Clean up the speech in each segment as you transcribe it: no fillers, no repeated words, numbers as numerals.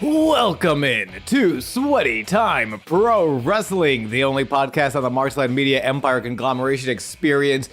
Welcome in to Sweaty Time Pro Wrestling, the only podcast on the Marshland Media Empire conglomeration experience,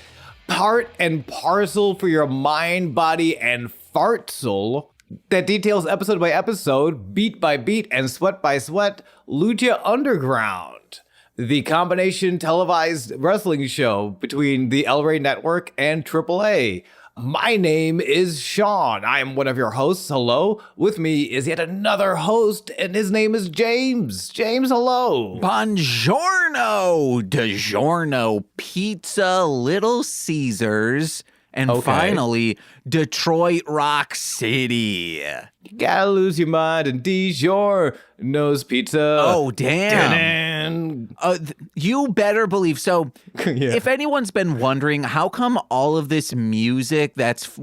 part and parcel for your mind, body, and fart soul that details episode by episode, beat by beat, and sweat by sweat, Lucha Underground, the combination televised wrestling show between the El Rey Network and AAA. My name is Sean. I am one of your hosts. Hello. With me is yet another host, and his name is James. James, hello. Buongiorno. DiGiorno Pizza, Little Caesars, and finally, Detroit Rock City. You gotta lose your mind and DiGiorno's Pizza. Oh, damn. You better believe. So, if anyone's been wondering, how come all of this music that's,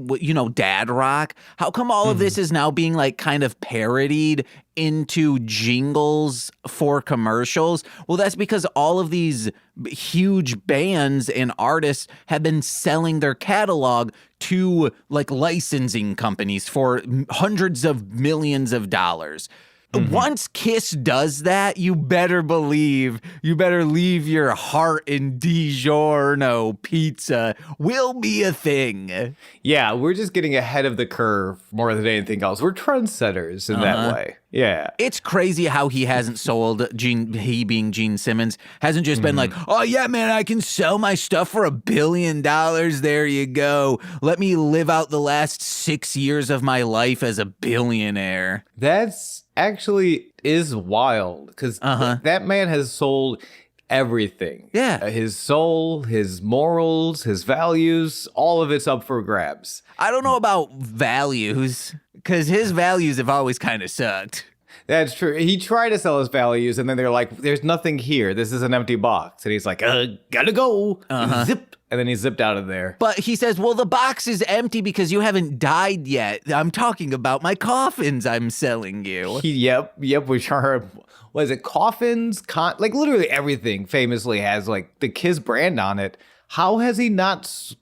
dad rock, how come all of this is now being like kind of parodied into jingles for commercials? Well, that's because all of these huge bands and artists have been selling their catalog to like licensing companies for hundreds of millions of dollars. Once Kiss does that, you better leave your heart in DiGiorno Pizza will be a thing. Yeah, we're just getting ahead of the curve more than anything else. We're trendsetters in that way. Yeah. It's crazy how he hasn't sold, he being Gene Simmons, hasn't just been like, oh yeah, man, I can sell my stuff for $1 billion. There you go. Let me live out the last 6 years of my life as a billionaire. That's actually is wild because that man has sold everything. Yeah. His soul, his morals, his values, all of it's up for grabs. I don't know about values because his values have always kind of sucked. That's true. He tried to sell his values and then they're like, there's nothing here. This is an empty box. And he's like, gotta go. Zip. And then he zipped out of there. But he says, well, the box is empty because you haven't died yet. I'm talking about my coffins I'm selling you. Yep, which are, what is it, coffins? Like literally everything famously has like the Kiss brand on it. How has he not...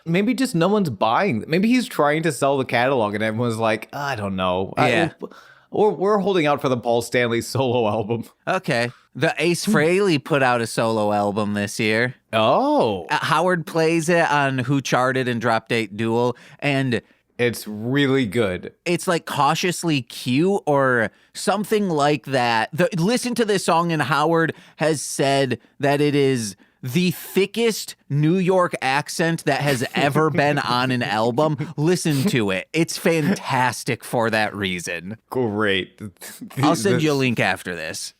Maybe just no one's buying. Maybe he's trying to sell the catalog and everyone's like, I don't know. Yeah. We're holding out for the Paul Stanley solo album. Okay. The Ace Frehley put out a solo album this year. Oh. Howard plays it on Who Charted and Drop Date Duel, and it's really good. It's like cautiously cute or something like that. Listen to this song, and Howard has said that it is the thickest New York accent that has ever been on an album. Listen to it. It's fantastic for that reason. Great. I'll send you a link after this.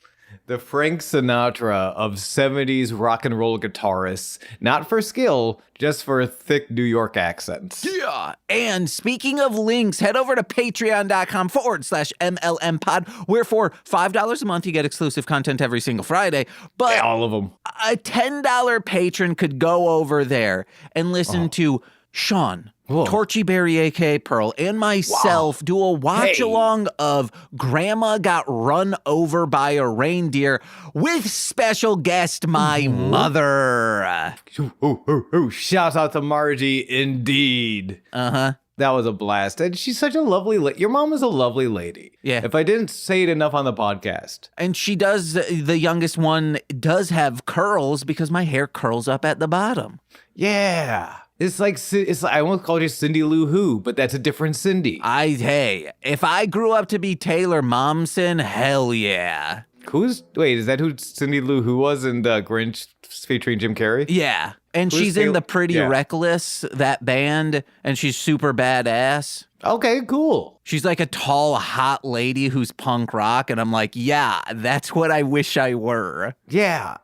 The Frank Sinatra of 70s rock and roll guitarists, not for skill, just for thick New York accents. Yeah. And speaking of links, head over to patreon.com/MLM pod, where for $5 a month, you get exclusive content every single Friday. But all of them. A $10 patron could go over there and listen to Sean, Torchy Berry, a.k.a. Pearl, and myself do a watch-along of Grandma Got Run Over by a Reindeer with special guest, my mother. Shout out to Margie, indeed. That was a blast. And she's such a lovely your mom is a lovely lady. Yeah. If I didn't say it enough on the podcast. And she does, the youngest one does have curls because my hair curls up at the bottom. Yeah. It's like I almost called you Cindy Lou Who, but that's a different Cindy. Hey, if I grew up to be Taylor Momsen, hell yeah. Is that who Cindy Lou Who was in the Grinch featuring Jim Carrey? Yeah. And she's in the Pretty Reckless, that band, and she's super badass. Okay, cool. She's like a tall, hot lady who's punk rock, and I'm like, yeah, that's what I wish I were. Yeah,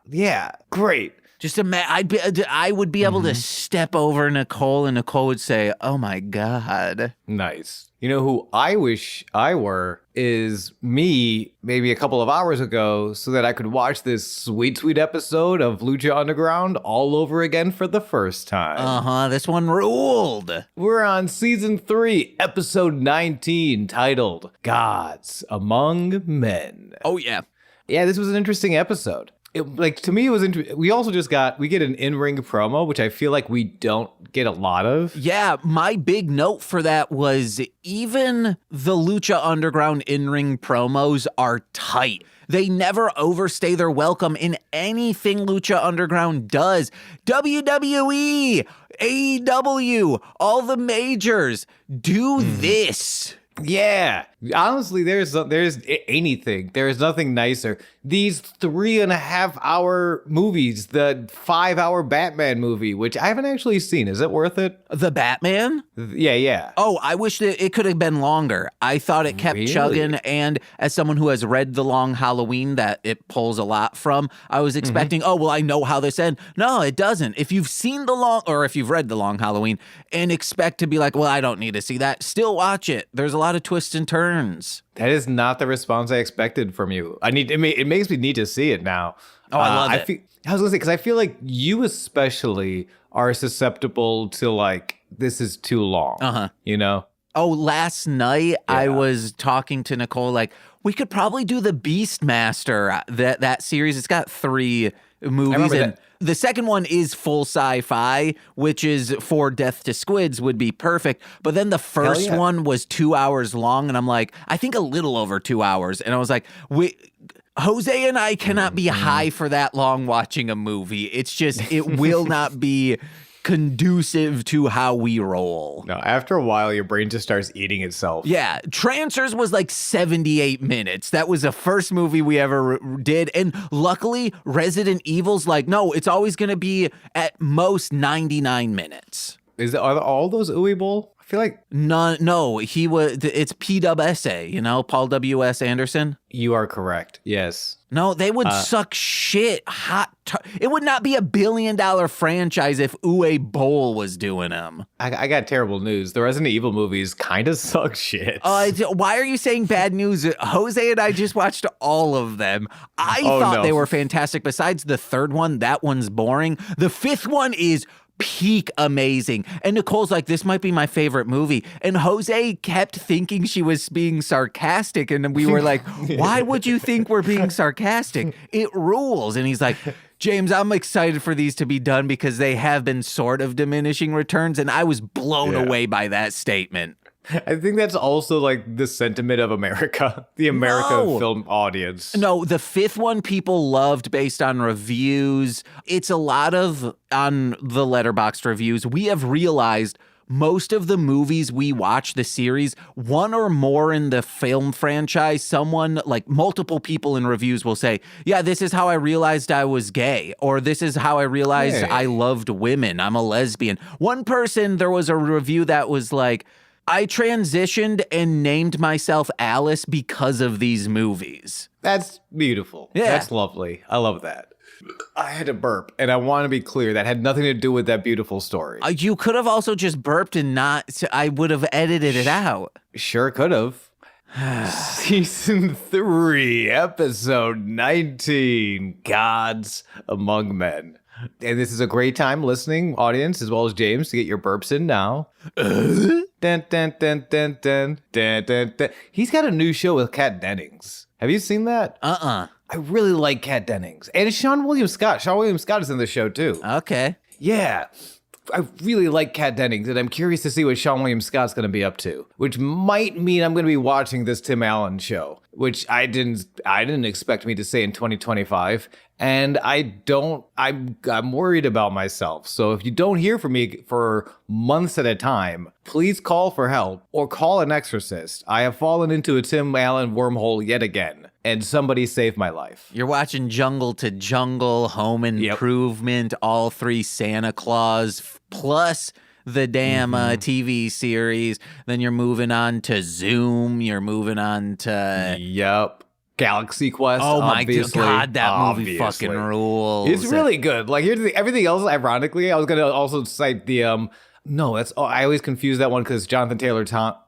great. Just imagine, I would be able to step over Nicole, and Nicole would say, oh my God. Nice. You know who I wish I were is me maybe a couple of hours ago so that I could watch this sweet, sweet episode of Lucha Underground all over again for the first time. This one ruled. We're on season 3, episode 19, titled Gods Among Men. Oh, yeah. Yeah, this was an interesting episode. To me, it was interesting. We also we get an in-ring promo, which I feel like we don't get a lot of. Yeah, my big note for that was even the Lucha Underground in-ring promos are tight. They never overstay their welcome in anything Lucha Underground does. WWE, AEW, all the majors do this. Yeah, honestly, there's anything. There is nothing nicer. These 3.5-hour movies, the 5-hour Batman movie, which I haven't actually seen. Is it worth it? The Batman? Yeah. Oh, I wish that it could have been longer. I thought it kept chugging, and as someone who has read The Long Halloween that it pulls a lot from, I was expecting, oh, well, I know how this ends. No, it doesn't. If you've seen if you've read The Long Halloween and expect to be like, well, I don't need to see that, still watch it. There's a lot of twists and turns. That is not the response I expected from you. It makes me need to see it now. Oh, I love it. I was gonna say, because I feel like you especially are susceptible to like, this is too long. You know? Oh, last night I was talking to Nicole, like, we could probably do the Beastmaster, that series. It's got 3 movies, and the second one is full sci-fi, which is for Death to Squids would be perfect. But then the first one was 2 hours long, and I'm like, I think a little over 2 hours. And I was like, Jose and I cannot be high for that long watching a movie. It's just, it will not be conducive to how we roll. No, after a while, your brain just starts eating itself. Yeah, Trancers was like 78 minutes. That was the first movie we ever did. And luckily, Resident Evil's like, no, it's always going to be at most 99 minutes. Are all those Uwe Boll? I feel like no, it's PWSA, Paul W.S. Anderson. You are correct. Yes. No, they would suck shit. It would not be $1 billion franchise if Uwe Boll was doing them. I got terrible news. The Resident Evil movies kind of suck shit. Why are you saying bad news? Jose and I just watched all of them. I thought they were fantastic. Besides the third one, that one's boring. The 5th one is peak amazing. And Nicole's like, this might be my favorite movie. And Jose kept thinking she was being sarcastic. And we were like, why would you think we're being sarcastic? It rules. And he's like, James, I'm excited for these to be done because they have been sort of diminishing returns. And I was blown away by that statement. I think that's also like the sentiment of America, the film audience. No, the 5th one people loved based on reviews. It's a lot of on the Letterboxd reviews. We have realized most of the movies we watch, the series, one or more in the film franchise, someone like multiple people in reviews will say, yeah, this is how I realized I was gay, or this is how I realized I loved women. I'm a lesbian. One person, there was a review that was like, I transitioned and named myself Alice because of these movies. That's beautiful. Yeah. That's lovely. I love that. I had to burp, and I want to be clear, that had nothing to do with that beautiful story. You could have also just burped and I would have edited it out. Sure could have. Season 3, episode 19, Gods Among Men. And this is a great time listening, audience, as well as James, to get your burps in now. Dun, dun, dun, dun, dun, dun, dun, dun. He's got a new show with Kat Dennings. Have you seen that? I really like Kat Dennings. And Sean William Scott. Sean William Scott is in the show, too. Okay. Yeah. I really like Kat Dennings, and I'm curious to see what Sean William Scott's going to be up to, which might mean I'm going to be watching this Tim Allen show, which I didn't expect me to say in 2025. And I'm worried about myself. So if you don't hear from me for months at a time, please call for help or call an exorcist. I have fallen into a Tim Allen wormhole yet again, and somebody saved my life. You're watching Jungle to Jungle, Home Improvement, all 3 Santa Claus, plus the damn TV series. Then you're moving on to Zoom. You're moving on to... Yep. Galaxy Quest. Oh my God, that movie fucking rules. It's really good. Like, here's everything else. Ironically, I was gonna also cite the I always confuse that one because Jonathan Taylor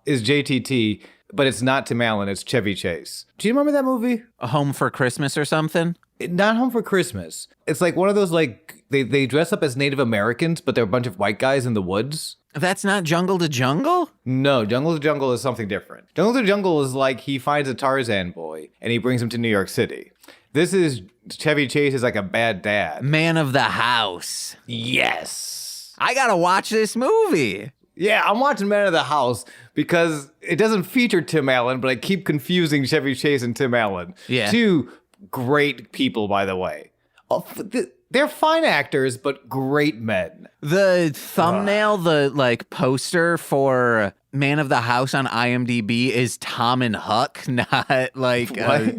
is JTT, but it's not Tim Allen. It's Chevy Chase. Do you remember that movie? A Home for Christmas or something? Not Home for Christmas. It's like one of those, like, they dress up as Native Americans, but they're a bunch of white guys in the woods. That's not Jungle to Jungle? No, Jungle to Jungle is something different. Jungle to Jungle is like he finds a Tarzan boy and he brings him to New York City. This is Chevy Chase is like a bad dad. Man of the House. Yes. I gotta watch this movie. Yeah, I'm watching Man of the House because it doesn't feature Tim Allen, but I keep confusing Chevy Chase and Tim Allen. Yeah. Two great people, by the way. They're fine actors, but great men. The thumbnail, the like poster for Man of the House on IMDb is Tom and Huck, not like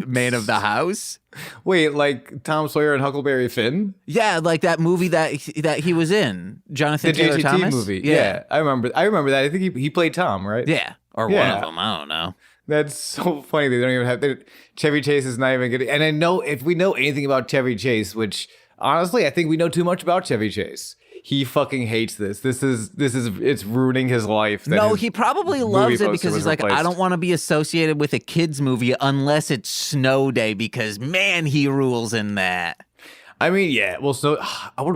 Man of the House. Wait, like Tom Sawyer and Huckleberry Finn? Yeah, like that movie that he was in, Jonathan Taylor JGT Thomas movie. Yeah, I remember that. I think he played Tom, right? Yeah, or one of them. I don't know. That's so funny. They don't even have Chevy Chase is not even getting. And I know if we know anything about Chevy Chase, which honestly I think we know too much about Chevy Chase. He fucking hates this. It's ruining his life. No, he probably loves it because he's like, I don't want to be associated with a kids movie unless it's Snow Day because man, he rules in that. I mean, yeah. Well,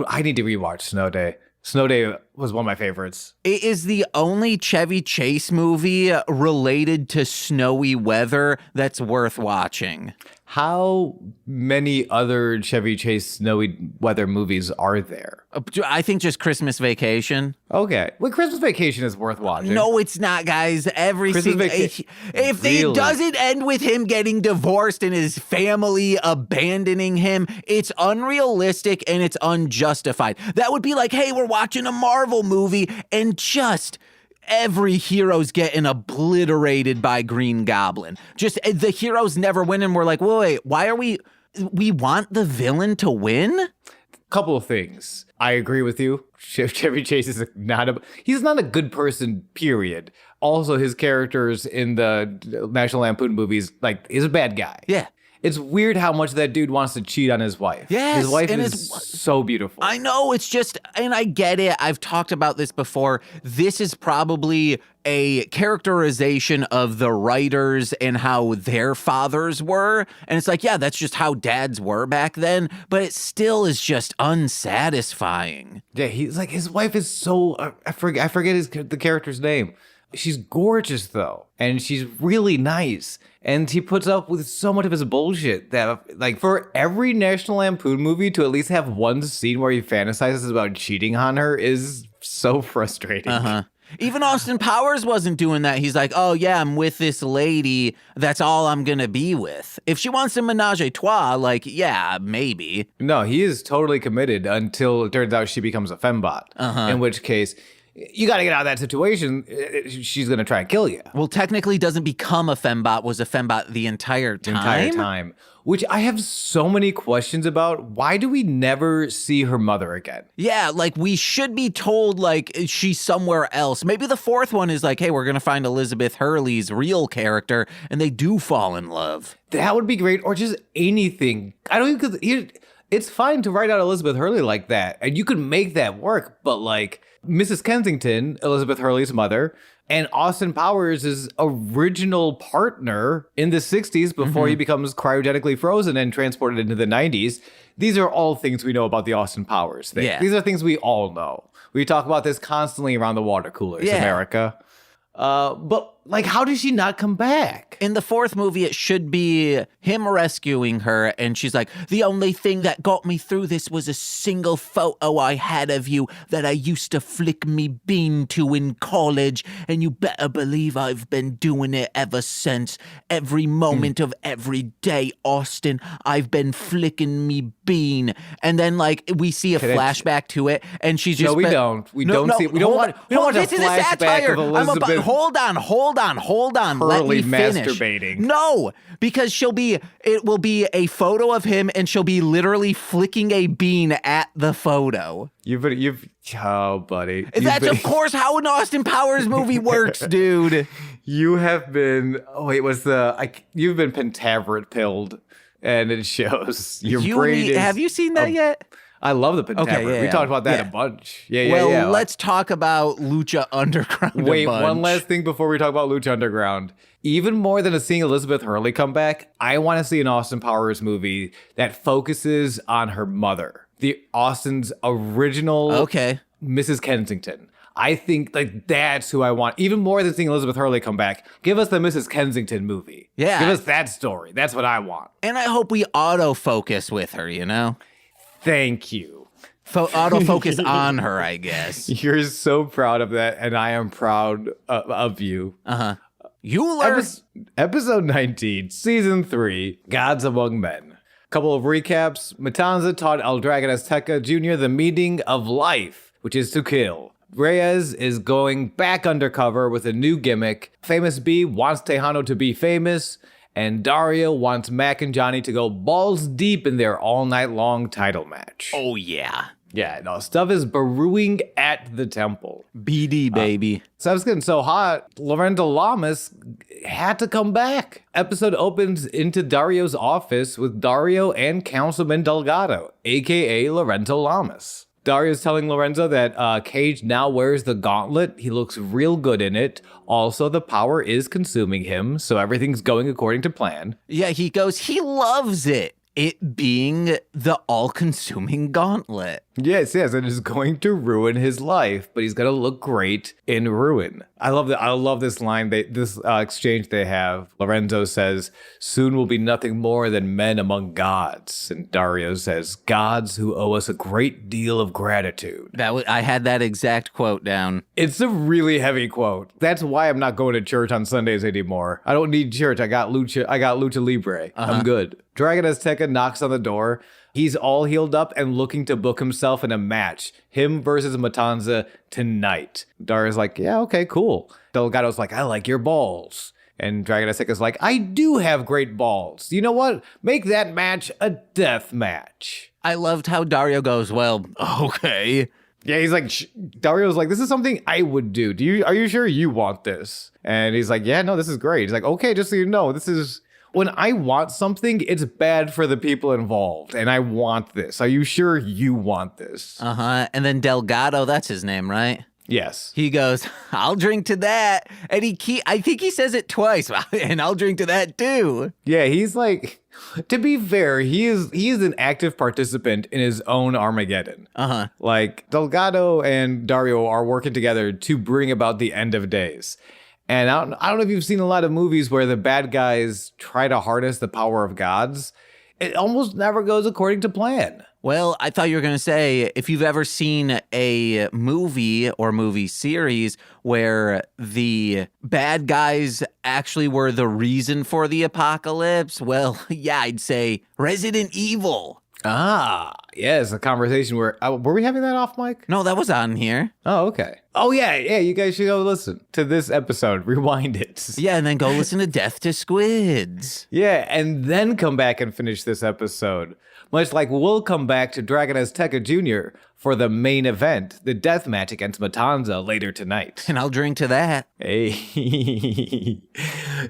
I need to rewatch Snow Day. Snow Day was one of my favorites. It is the only Chevy Chase movie related to snowy weather that's worth watching. How many other Chevy Chase snowy weather movies are there? I think just Christmas Vacation. Okay. Well, Christmas Vacation is worth watching. No, it's not, guys. If it doesn't end with him getting divorced and his family abandoning him, it's unrealistic and it's unjustified. That would be like, hey, we're watching a Marvel movie and just every hero's getting obliterated by Green Goblin. Just the heroes never win, and we're like, wait, why are we want the villain to win? Couple of things. I agree with you. Chevy Chase is he's not a good person, period. Also, his characters in the National Lampoon movies, like, is a bad guy. Yeah. It's weird how much that dude wants to cheat on his wife. Yes, his wife is so beautiful. I know, it's just, and I get it. I've talked about this before. This is probably a characterization of the writers and how their fathers were. And it's like, yeah, that's just how dads were back then. But it still is just unsatisfying. Yeah, he's like, his wife is so, I forget the character's name. She's gorgeous, though, and she's really nice. And he puts up with so much of his bullshit that, like, for every National Lampoon movie to at least have one scene where he fantasizes about cheating on her is so frustrating. Even Austin Powers wasn't doing that. He's like, oh, yeah, I'm with this lady. That's all I'm going to be with. If she wants a menage a trois, like, yeah, maybe. No, he is totally committed until it turns out she becomes a fembot, in which case you got to get out of that situation. She's going to try and kill you. Well, technically doesn't become a fembot, was a fembot the entire time. Which I have so many questions about. Why do we never see her mother again? Yeah, like we should be told like she's somewhere else. Maybe the fourth one is like, hey, we're going to find Elizabeth Hurley's real character and they do fall in love. That would be great. Or just anything. I don't even, it's fine to write out Elizabeth Hurley like that. And you could make that work. But like Mrs. Kensington, Elizabeth Hurley's mother, and Austin Powers' original partner in the 60s before he becomes cryogenically frozen and transported into the 90s. These are all things we know about the Austin Powers thing. Yeah. These are things we all know. We talk about this constantly around the water coolers, America. But like, how does she not come back? In the fourth movie, it should be him rescuing her. And she's like, the only thing that got me through this was a single photo I had of you that I used to flick me bean to in college. And you better believe I've been doing it ever since. Every moment of every day, Austin, I've been flicking me bean. And then like we see a flashback to it. And she's just We don't want a flashback of Elizabeth. Hold on. Let me finish. Masturbating. No, because it will be a photo of him and she'll be literally flicking a bean at the photo. Buddy. That's of course how an Austin Powers movie works, dude. You have been, you've been Pentaveret pilled and it shows. Your brain is. Have you seen that yet? I love the Pentaveret. Okay, we talked about that a bunch. Well, let's talk about Lucha Underground. Wait, one last thing before we talk about Lucha Underground. Even more than seeing Elizabeth Hurley come back, I want to see an Austin Powers movie that focuses on her mother. The Austin's original Mrs. Kensington. I think like that's who I want. Even more than seeing Elizabeth Hurley come back. Give us the Mrs. Kensington movie. Yeah. Give us that story. That's what I want. And I hope we autofocus with her, you know? Thank you. Autofocus on her, I guess. You're so proud of that, and I am proud of you. Uh-huh. You learn. Episode 19, Season 3, Gods Among Men. Couple of recaps. Matanza taught El Dragon Azteca Jr. the meaning of life, which is to kill. Reyes is going back undercover with a new gimmick. Famous B wants Tejano to be famous, and Dario wants Mac and Johnny to go balls deep in their all-night-long title match. Oh, yeah. Yeah, no, stuff is brewing at the temple. BD, baby. Stuff's getting so hot, Lorenzo Lamas had to come back. Episode opens into Dario's office with Dario and Councilman Delgado, a.k.a. Lorenzo Lamas. Dario's telling Lorenzo that Cage now wears the gauntlet. He looks real good in it. Also, the power is consuming him, so everything's going according to plan. Yeah, he goes, he loves it. It being the all-consuming gauntlet. Yes, and it's going to ruin his life, but he's gonna look great in ruin. I love this line, this exchange they have. Lorenzo says, "Soon will be nothing more than men among gods," and Dario says, "Gods who owe us a great deal of gratitude." I had that exact quote down. It's a really heavy quote. That's why I'm not going to church on Sundays anymore. I don't need church. I got Lucha Libre. I'm good. Dragon Azteca knocks on the door. He's all healed up and looking to book himself in a match. Him versus Matanza tonight. Dario's like, yeah, okay, cool. Delgado's like, I like your balls. And Dragon Azteca's like, I do have great balls. You know what? Make that match a death match. I loved how Dario goes, well, okay. Yeah, he's like, Dario's like, this is something I would do. Are you sure you want this? And he's like, yeah, no, this is great. He's like, okay, just so you know, this is... When I want something, it's bad for the people involved, and I want this. Are you sure you want this? Uh-huh. And then Delgado, that's his name, right? Yes. He goes, I'll drink to that. And I think he says it twice, and I'll drink to that too. Yeah, he's like, to be fair, he is an active participant in his own Armageddon. Uh-huh. Like, Delgado and Dario are working together to bring about the end of days. And I don't know if you've seen a lot of movies where the bad guys try to harness the power of gods. It almost never goes according to plan. Well, I thought you were going to say, if you've ever seen a movie or movie series where the bad guys actually were the reason for the apocalypse, well, yeah, I'd say Resident Evil. Ah, yes, a conversation where... were we having that off mic? No, that was on here. Oh, okay. Oh, yeah, you guys should go listen to this episode. Rewind it. Yeah, and then go listen to Death to Squids. Yeah, and then come back and finish this episode. Much like we'll come back to Dragon Azteca Jr. for the main event, the death match against Matanza later tonight. And I'll drink to that. Hey,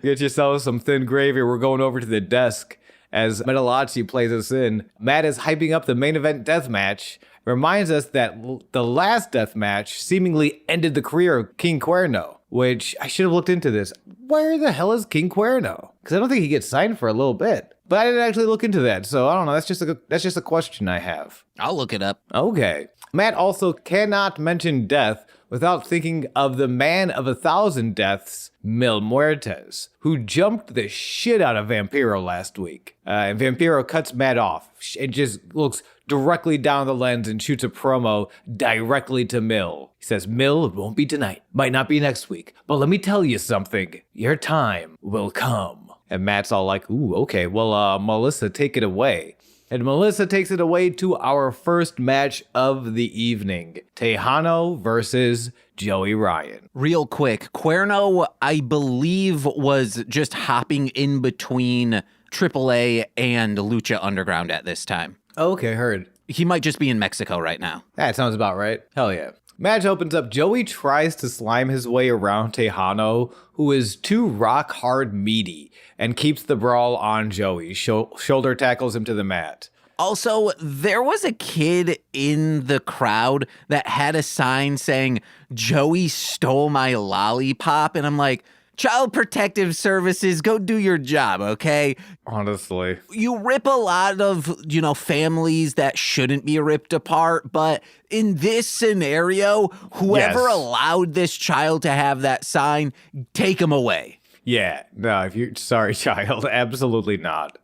get yourself some thin gravy. We're going over to the desk. As Metalachi plays us in, Matt is hyping up the main event death match, reminds us that the last death match seemingly ended the career of King Cuerno, which I should have looked into this. Where the hell is King Cuerno? Because I don't think he gets signed for a little bit. But I didn't actually look into that, so I don't know. That's just a question I have. I'll look it up. Okay. Matt also cannot mention death without thinking of the man of 1,000 deaths, Mil Muertes, who jumped the shit out of Vampiro last week. And Vampiro cuts Matt off. It just looks directly down the lens and shoots a promo directly to Mil. He says, Mil, it won't be tonight. Might not be next week. But let me tell you something. Your time will come. And Matt's all like, ooh, okay, well, Melissa, take it away. And Melissa takes it away to our first match of the evening. Tejano versus Joey Ryan. Real quick, Cuerno, I believe, was just hopping in between AAA and Lucha Underground at this time. Okay, heard. He might just be in Mexico right now. That sounds about right. Hell yeah. Match opens up. Joey tries to slime his way around Tejano, who is too rock hard meaty, and keeps the brawl on Joey. Shoulder tackles him to the mat. Also, there was a kid in the crowd that had a sign saying, Joey stole my lollipop. And I'm like, Child Protective Services, go do your job, okay? Honestly. You rip a lot of, families that shouldn't be ripped apart, but in this scenario, whoever allowed this child to have that sign, take him away. Yeah, no, sorry, child, absolutely not.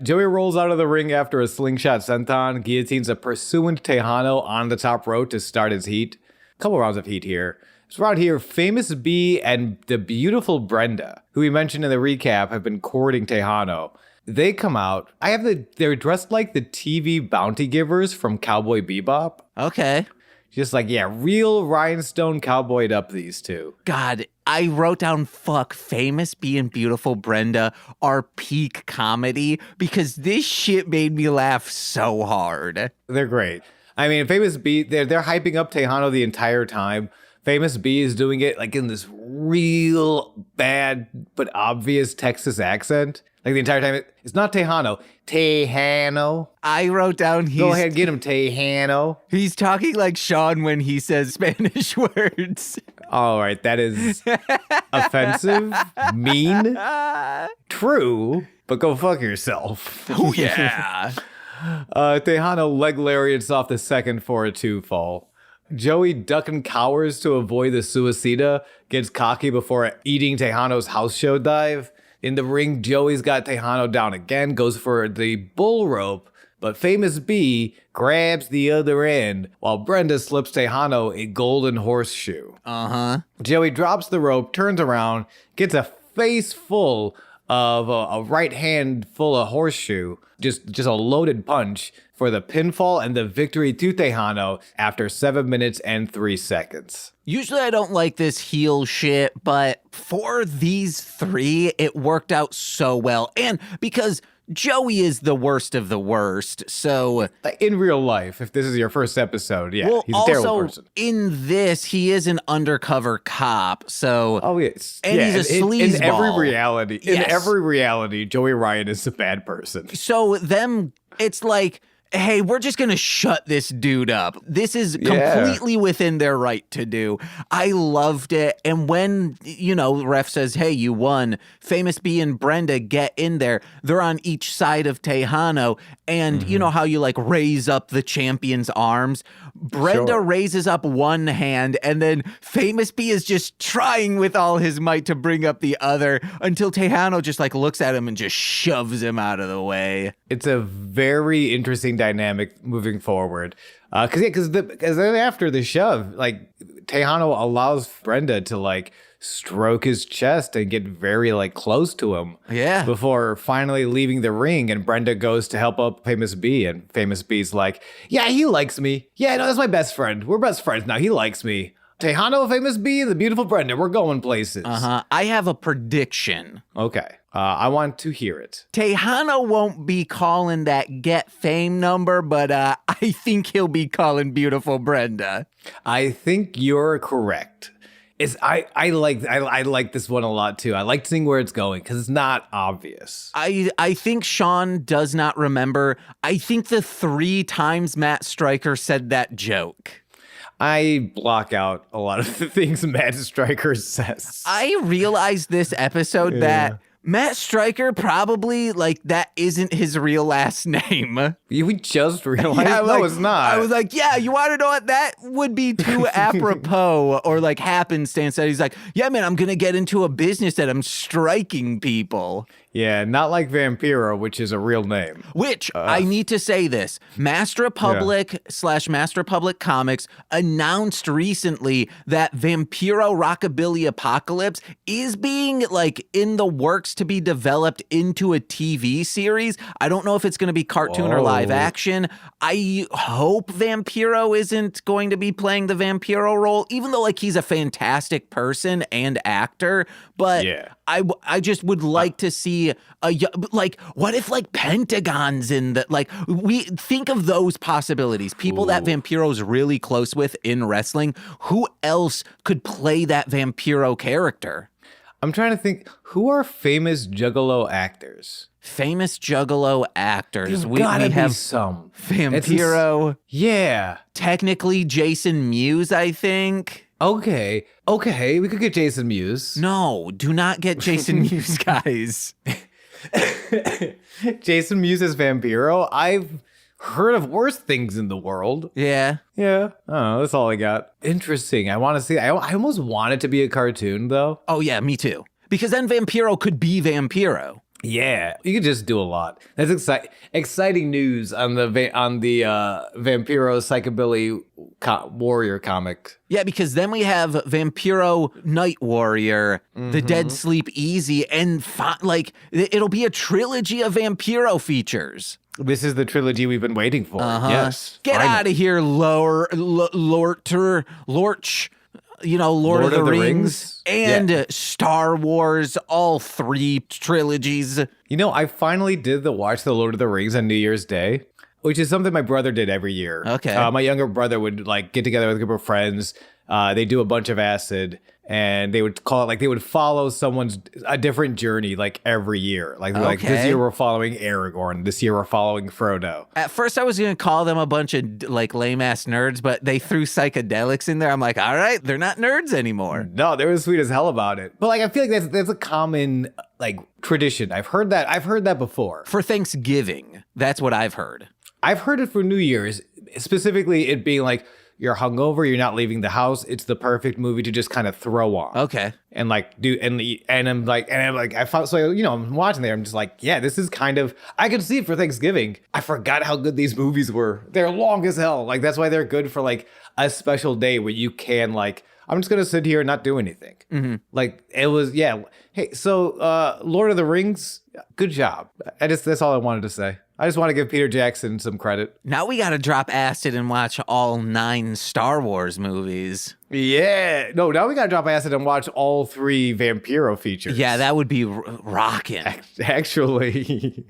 Joey rolls out of the ring after a slingshot senton, guillotines a pursuant Tejano on the top rope to start his heat. Couple rounds of heat here. So around here, Famous B and the beautiful Brenda, who we mentioned in the recap, have been courting Tejano. They come out. They're dressed like the TV bounty givers from Cowboy Bebop. Okay. Just real rhinestone cowboyed up, these two. God, I wrote down fuck Famous B and beautiful Brenda are peak comedy because this shit made me laugh so hard. They're great. I mean, Famous B, they're hyping up Tejano the entire time. Famous B is doing it in this real bad but obvious Texas accent. The entire time. It's not Tejano. Tejano. I wrote down Go ahead, get him, Tejano. He's talking like Sean when he says Spanish words. All right, that is offensive, mean, true, but go fuck yourself. Oh, yeah. Tejano leg lariats off the second for a 2 fall. Joey duck and cowers to avoid the suicida, gets cocky before eating Tejano's house show dive. In the ring, Joey's got Tejano down again, goes for the bull rope, but Famous B grabs the other end while Brenda slips Tejano a golden horseshoe. Uh-huh. Joey drops the rope, turns around, gets a face full of a right hand full of horseshoe, just a loaded punch for the pinfall and the victory to Tejano after 7 minutes and 3 seconds. Usually I don't like this heel shit, but for these three, it worked out so well. And because Joey is the worst of the worst, so... In real life, if this is your first episode, yeah, well, he's a terrible person. In this, he is an undercover cop, so... Oh, yes. And he's a sleazeball. In every reality, Joey Ryan is a bad person. So it's like... Hey, we're just going to shut this dude up. This is completely within their right to do. I loved it. And when, ref says, hey, you won, Famous B and Brenda get in there. They're on each side of Tejano. And you know how you raise up the champion's arms? Brenda raises up one hand and then Famous B is just trying with all his might to bring up the other until Tejano just looks at him and just shoves him out of the way. It's a very interesting dynamic moving forward. Because then after the shove, Tejano allows Brenda to stroke his chest and get very close to him. Yeah. Before finally leaving the ring, and Brenda goes to help up Famous B, and Famous B's like, yeah, he likes me. Yeah, no, that's my best friend. We're best friends now. He likes me. Tejano, Famous B, the beautiful Brenda. We're going places. Uh-huh. I have a prediction. Okay. I want to hear it. Tejano won't be calling that get fame number, but I think he'll be calling beautiful Brenda. I think you're correct. I like this one a lot too. I like seeing where it's going because it's not obvious. I think Sean does not remember. I think the 3 times Matt Stryker said that joke. I block out a lot of the things Matt Stryker says. I realized this episode that Matt Stryker probably, that isn't his real last name. We just realized? No, it's not. I was like, yeah, you want to know what? That would be too apropos or happenstance that he's like, yeah, man, I'm going to get into a business that I'm striking people. Yeah, not like Vampiro, which is a real name. Which, I need to say this, Master Republic / Master Republic Comics announced recently that Vampiro Rockabilly Apocalypse is being, in the works to be developed into a TV series. I don't know if it's going to be cartoon or live action. I hope Vampiro isn't going to be playing the Vampiro role, even though, he's a fantastic person and actor. But I just would like to see what if Pentagon's in the we think of those possibilities. People that Vampiro's really close with in wrestling. Who else could play that Vampiro character? I'm trying to think, who are famous Juggalo actors? Famous Juggalo actors. We have some. Vampiro. Yeah. Technically Jason Mewes, I think. Okay, we could get Jason Mewes. No, do not get Jason Mewes, guys. Jason Mewes as Vampiro? I've heard of worse things in the world. Yeah. Yeah. Oh, that's all I got. Interesting. I want to see. I almost want it to be a cartoon, though. Oh, yeah, me too. Because then Vampiro could be Vampiro. Yeah, you could just do a lot. That's exciting news on the Vampiro Psychobilly Warrior comic. Yeah, because then we have Vampiro Night Warrior, The Dead Sleep Easy, and it'll be a trilogy of Vampiro features. This is the trilogy we've been waiting for. Yes. Get out of here, Lorch. Lord of the Rings and Star Wars, all 3 trilogies. I finally did watch the Lord of the Rings on New Year's Day, which is something my brother did every year. Okay. My younger brother would get together with a group of friends. They do a bunch of acid, and they would call it they would follow a different journey every year. Like this year we're following Aragorn. This year we're following Frodo. At first I was going to call them a bunch of lame ass nerds, but they threw psychedelics in there. I'm like, all right, they're not nerds anymore. No, they were sweet as hell about it. But I feel like that's a common tradition. I've heard that before. For Thanksgiving, that's what I've heard. I've heard it for New Year's, specifically it being you're hungover, you're not leaving the house. It's the perfect movie to just kind of throw on. Okay. And I'm watching there. I'm just yeah, this is I can see it for Thanksgiving. I forgot how good these movies were. They're long as hell. That's why they're good for a special day where you can I'm just going to sit here and not do anything. Mm-hmm. It was, yeah. Hey, so Lord of the Rings, good job. That's all I wanted to say. I just want to give Peter Jackson some credit. Now we got to drop acid and watch all 9 Star Wars movies. Yeah. No, now we got to drop acid and watch all 3 Vampiro features. Yeah, that would be rocking. Actually,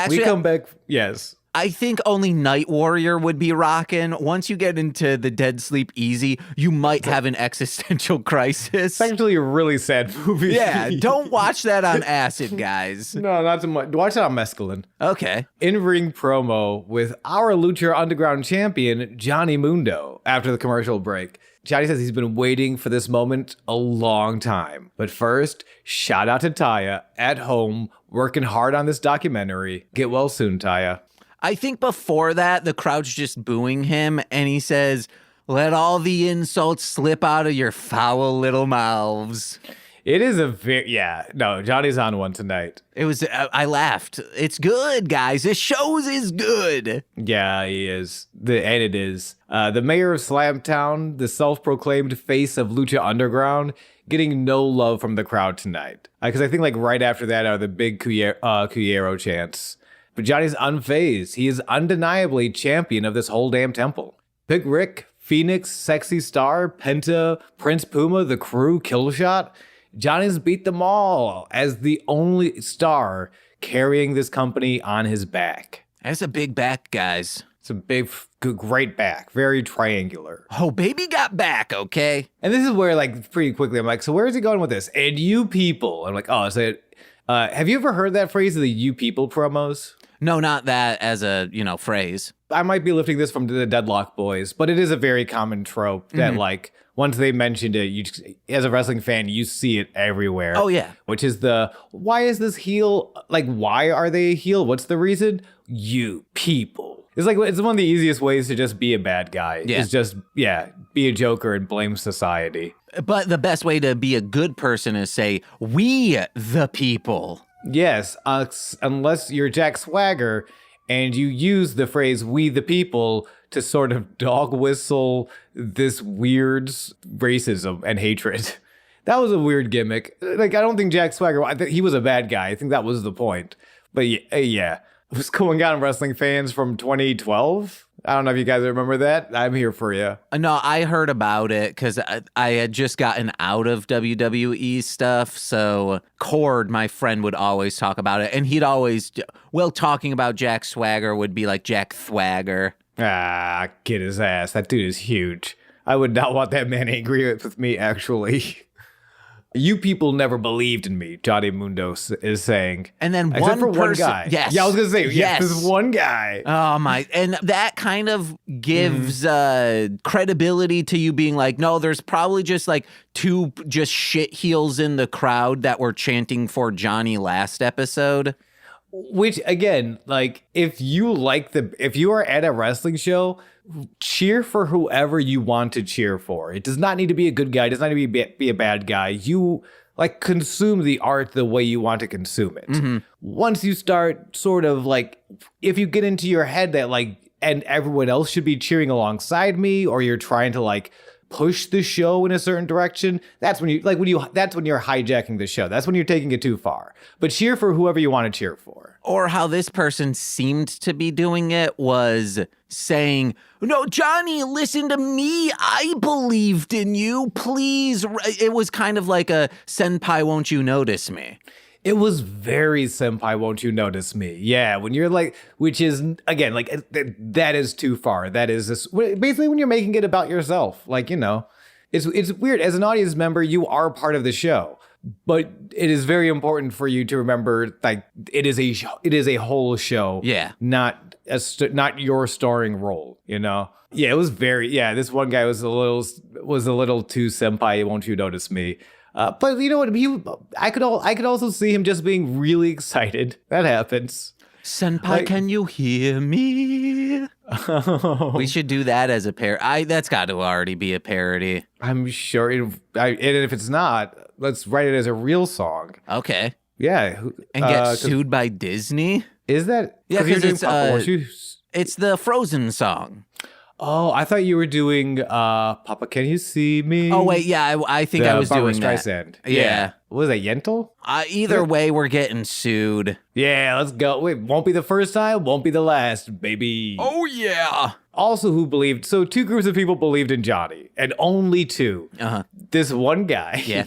we come back. Yes. I think only Night Warrior would be rocking. Once you get into The Dead Sleep Easy, you might have an existential crisis. It's actually a really sad movie. Yeah, don't watch that on acid, guys. No, not too much. Watch it on mescaline. Okay. In-ring promo with our Lucha Underground champion, Johnny Mundo, after the commercial break. Johnny says he's been waiting for this moment a long time. But first, shout out to Taya at home, working hard on this documentary. Get well soon, Taya. I think before that, the crowd's just booing him, and he says, "Let all the insults slip out of your foul little mouths." It is Johnny's on one tonight. It was, I laughed. It's good, guys. This show is good. Yeah, he is. It is. The mayor of Slamtown, the self-proclaimed face of Lucha Underground, getting no love from the crowd tonight. Because I think right after that are the big Cuyero chants. But Johnny's unfazed. He is undeniably champion of this whole damn temple. Big Rick, Phoenix, Sexy Star, Penta, Prince Puma, the Crew, Killshot. Johnny's beat them all as the only star carrying this company on his back. That's a big back, guys. It's a big, great back. Very triangular. Oh, baby got back, okay? And this is where, pretty quickly, I'm so where is he going with this? And you people. I'm have you ever heard that phrase of the you people promos? No, not that as a, phrase. I might be lifting this from the Deadlock Boys, but it is a very common trope that once they mentioned it, you just, as a wrestling fan, you see it everywhere. Oh, yeah. Which is why is this heel, why are they a heel? What's the reason? You people. It's it's one of the easiest ways to just be a bad guy. Yeah. Is just, be a joker and blame society. But the best way to be a good person is say, we the people. Yes, unless you're Jack Swagger and you use the phrase "we the people" to sort of dog whistle this weird racism and hatred. That was a weird gimmick. I don't think Jack Swagger, he was a bad guy. I think that was the point. But yeah. What's going on, wrestling fans, from 2012? I don't know if you guys remember that. I'm here for you. No, I heard about it because I had just gotten out of WWE stuff. So Cord, my friend, would always talk about it. And he'd always, talking about Jack Swagger would be like Jack Thwagger. Ah, get his ass. That dude is huge. I would not want that man angry with me, actually. You people never believed in me, Johnny Mundo is saying. And then except one for one person, guy. yes. Yeah, I was going to say, yes, this one guy. Oh my, and that kind of gives credibility to you being like, no, there's probably just like two just shit heels in the crowd that were chanting for Johnny last episode. Which, again, like, if you are at a wrestling show, cheer for whoever you want to cheer for. It does not need to be a good guy. It does not need to be a bad guy. You, like, consume the art the way you want to consume it. Mm-hmm. Once you start sort of, like, if you get into your head that, like, and everyone else should be cheering alongside me, or you're trying to, like, push the show in a certain direction, that's when that's when you're hijacking the show. That's when you're taking it too far. But cheer for whoever you want to cheer for. Or how this person seemed to be doing it was saying, no, Johnny, listen to me. I believed in you. Please. It was kind of like a senpai, won't you notice me? It was very senpai, won't you notice me? Yeah, when you're like, which is, again, like, that is too far. That is basically when you're making it about yourself. Like, you know, it's weird. As an audience member, you are part of the show. But it is very important for you to remember, like, it is a whole show. Yeah. Not your starring role, you know? Yeah, it was this one guy was a little too senpai, won't you notice me? But you know what? I could also see him just being really excited. That happens. Senpai, like, can you hear me? We should do that as a parody. That's got to already be a parody. I'm sure. And if it's not, let's write it as a real song. Okay. Yeah. And get sued by Disney? Is that? Yeah, because it's the Frozen song. Oh, I thought you were doing Papa, Can You See Me? Oh, wait, yeah, I think I was doing that. Streisand. Yeah. What was that, Yentl? Either way, we're getting sued. Yeah, let's go. Wait, won't be the first time, won't be the last, baby. Oh, yeah. Also, so two groups of people believed in Johnny, and only two. Uh-huh. This one guy. Yeah.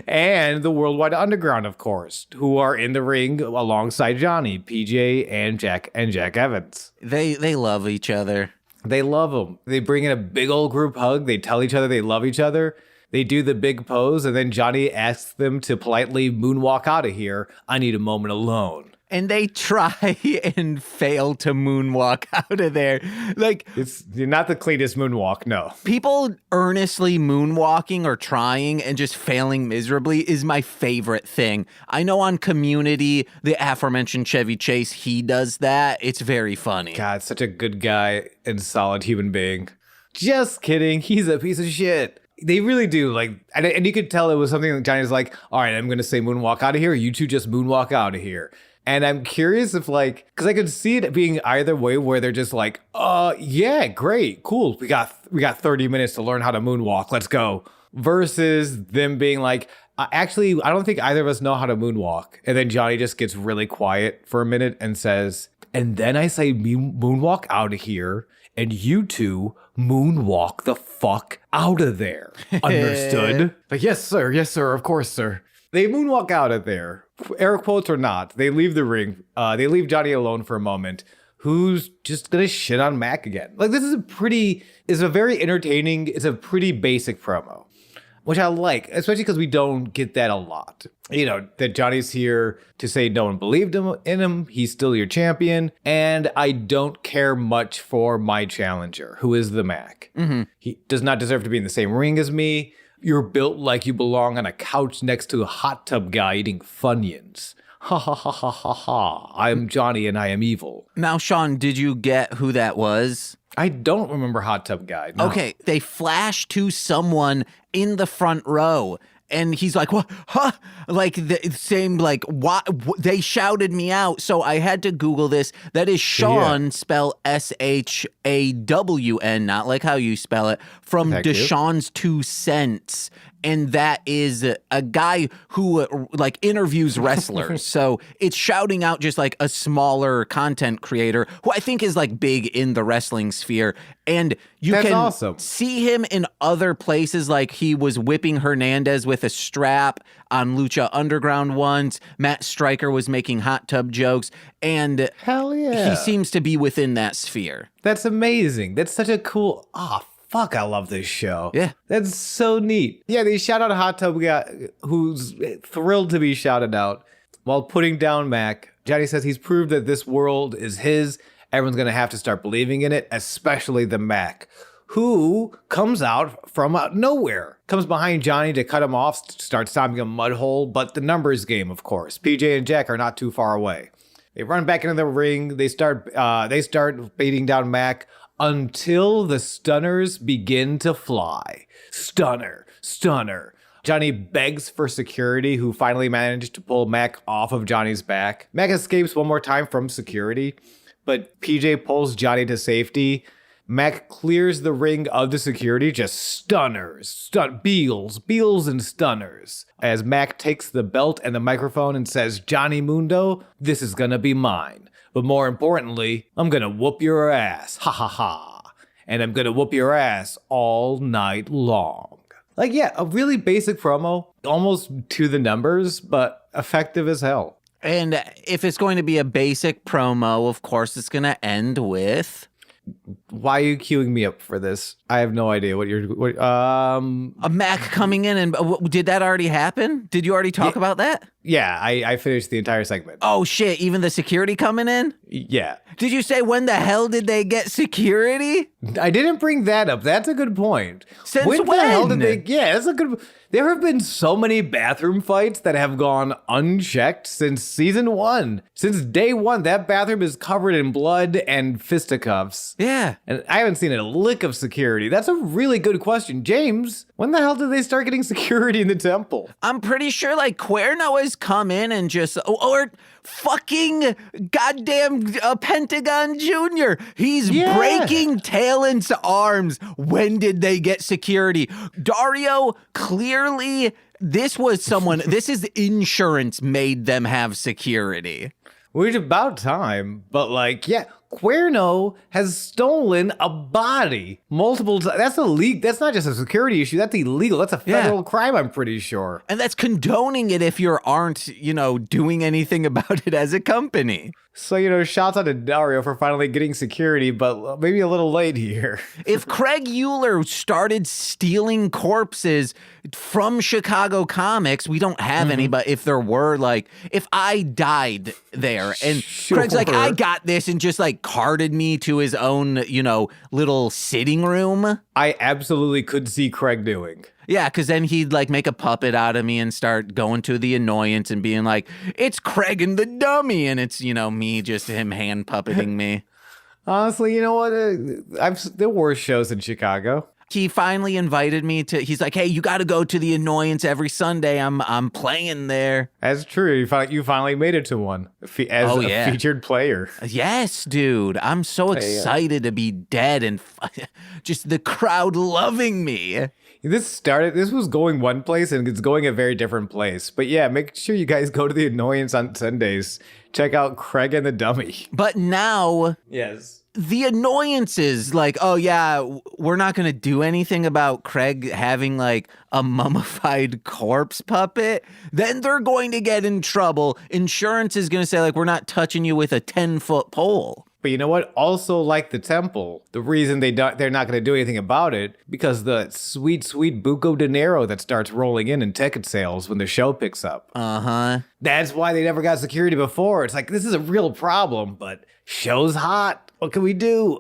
And the Worldwide Underground, of course, who are in the ring alongside Johnny, PJ and Jack Evans. They love each other. They love him. They bring in a big old group hug. They tell each other they love each other. They do the big pose, and then Johnny asks them to politely moonwalk out of here. I need a moment alone. And they try and fail to moonwalk out of there. Like, it's not the cleanest moonwalk, no. People earnestly moonwalking or trying and just failing miserably is my favorite thing. I know on Community, the aforementioned Chevy Chase, he does that. It's very funny. God, such a good guy and solid human being. Just kidding. He's a piece of shit. They really do, like, and you could tell it was something that Johnny's like, all right, I'm going to say moonwalk out of here. You two just moonwalk out of here. And I'm curious if, like, because I could see it being either way, where they're just like, yeah, great, cool. We got 30 minutes to learn how to moonwalk. Let's go. Versus them being like, actually, I don't think either of us know how to moonwalk. And then Johnny just gets really quiet for a minute and says, and then I say moonwalk out of here, and you two moonwalk the fuck out of there. Understood? Like, yes, sir, of course, sir. They moonwalk out of there. Air quotes or not, they leave the ring. They leave Johnny alone for a moment, who's just gonna shit on Mac again. Like, this is a very entertaining, it's a pretty basic promo, which I like, especially because we don't get that a lot. You know, that Johnny's here to say no one believed in him, he's still your champion, and I don't care much for my challenger, who is the Mac. Mm-hmm. He does not deserve to be in the same ring as me. You're built like you belong on a couch next to a hot tub guy eating Funyuns. Ha ha ha ha ha ha. I'm Johnny and I am evil. Now, Sean, did you get who that was? I don't remember hot tub guy. No. Okay, they flash to someone in the front row. And he's like, what? Huh? Like, the same, like, what? They shouted me out. So I had to Google this. That is Sean, spell S-H-A-W-N, not like how you spell it, from Deshaun's 2 Cents. And that is a guy who, like, interviews wrestlers. So it's shouting out just, like, a smaller content creator who I think is, like, big in the wrestling sphere. And you can see him in other places, like he was whipping Hernandez with a strap on Lucha Underground once. Matt Stryker was making hot tub jokes. And hell yeah, he seems to be within that sphere. That's amazing. That's such a cool... Fuck, I love this show. Yeah. That's so neat. Yeah, they shout out Hot Tub Guy, who's thrilled to be shouted out while putting down Mac. Johnny says he's proved that this world is his. Everyone's going to have to start believing in it, especially the Mac, who comes out from out nowhere. Comes behind Johnny to cut him off, starts stopping a mud hole, but the numbers game, of course. PJ and Jack are not too far away. They run back into the ring. They start beating down Mac until the stunners begin to fly. Stunner. Johnny begs for security, who finally managed to pull Mac off of Johnny's back. Mac escapes one more time from security, but PJ pulls Johnny to safety. Mac clears the ring of the security, just stunners, Beals and stunners. As Mac takes the belt and the microphone and says, Johnny Mundo, this is gonna be mine. But more importantly, I'm gonna whoop your ass, ha ha ha. And I'm gonna whoop your ass all night long. Like, yeah, a really basic promo, almost to the numbers, but effective as hell. And if it's going to be a basic promo, of course, it's going to end with... Why are you queuing me up for this? I have no idea what you're... A Mac coming in and... Did that already happen? Did you already talk about that? Yeah, I finished the entire segment. Oh, shit. Even the security coming in? Yeah. Did you say when the hell did they get security? I didn't bring that up. That's a good point. Since when? The hell did when? they... Yeah, that's a good... There have been so many bathroom fights that have gone unchecked since season 1. Since day 1, that bathroom is covered in blood and fisticuffs. Yeah. And I haven't seen a lick of security. That's a really good question. James, when the hell did they start getting security in the temple? I'm pretty sure like Cuerno has come in and just... Or fucking goddamn Pentagon Jr. He's breaking Talon's arms. When did they get security? Dario, clearly this is insurance made them have security. Which is about time, but like, yeah, Cuerno has stolen a body multiple times. That's illegal. That's not just a security issue. That's illegal. That's a federal crime, I'm pretty sure. And that's condoning it if you aren't, doing anything about it as a company. So, shouts out to Dario for finally getting security, but maybe a little late here. If Craig Euler started stealing corpses from Chicago comics, we don't have any, but if there were, if I died there and Craig's like, I got this, and just carted me to his own, little sitting room. I absolutely could see Craig doing. Yeah, because then he'd make a puppet out of me and start going to the annoyance and being like, it's Craig and the dummy. And it's, me, just him hand puppeting me. Honestly, you know what? There were shows in Chicago. He finally invited me to, he's like, hey, you got to go to the annoyance every Sunday. I'm playing there. That's true. You finally made it to one as a featured player. Yes, dude. I'm so excited to be dead and just the crowd loving me. This was going one place and it's going a very different place. But yeah, make sure you guys go to the annoyance on Sundays. Check out Craig and the Dummy. But now... Yes. The annoyances, oh yeah, we're not going to do anything about Craig having a mummified corpse puppet. Then they're going to get in trouble. Insurance is going to say we're not touching you with a 10-foot pole. But you know what? Also, like the temple, the reason they're not going to do anything about it, because the sweet buco dinero that starts rolling in ticket sales when the show picks up. Uh-huh. That's why they never got security before. It's this is a real problem, but show's hot. What can we do?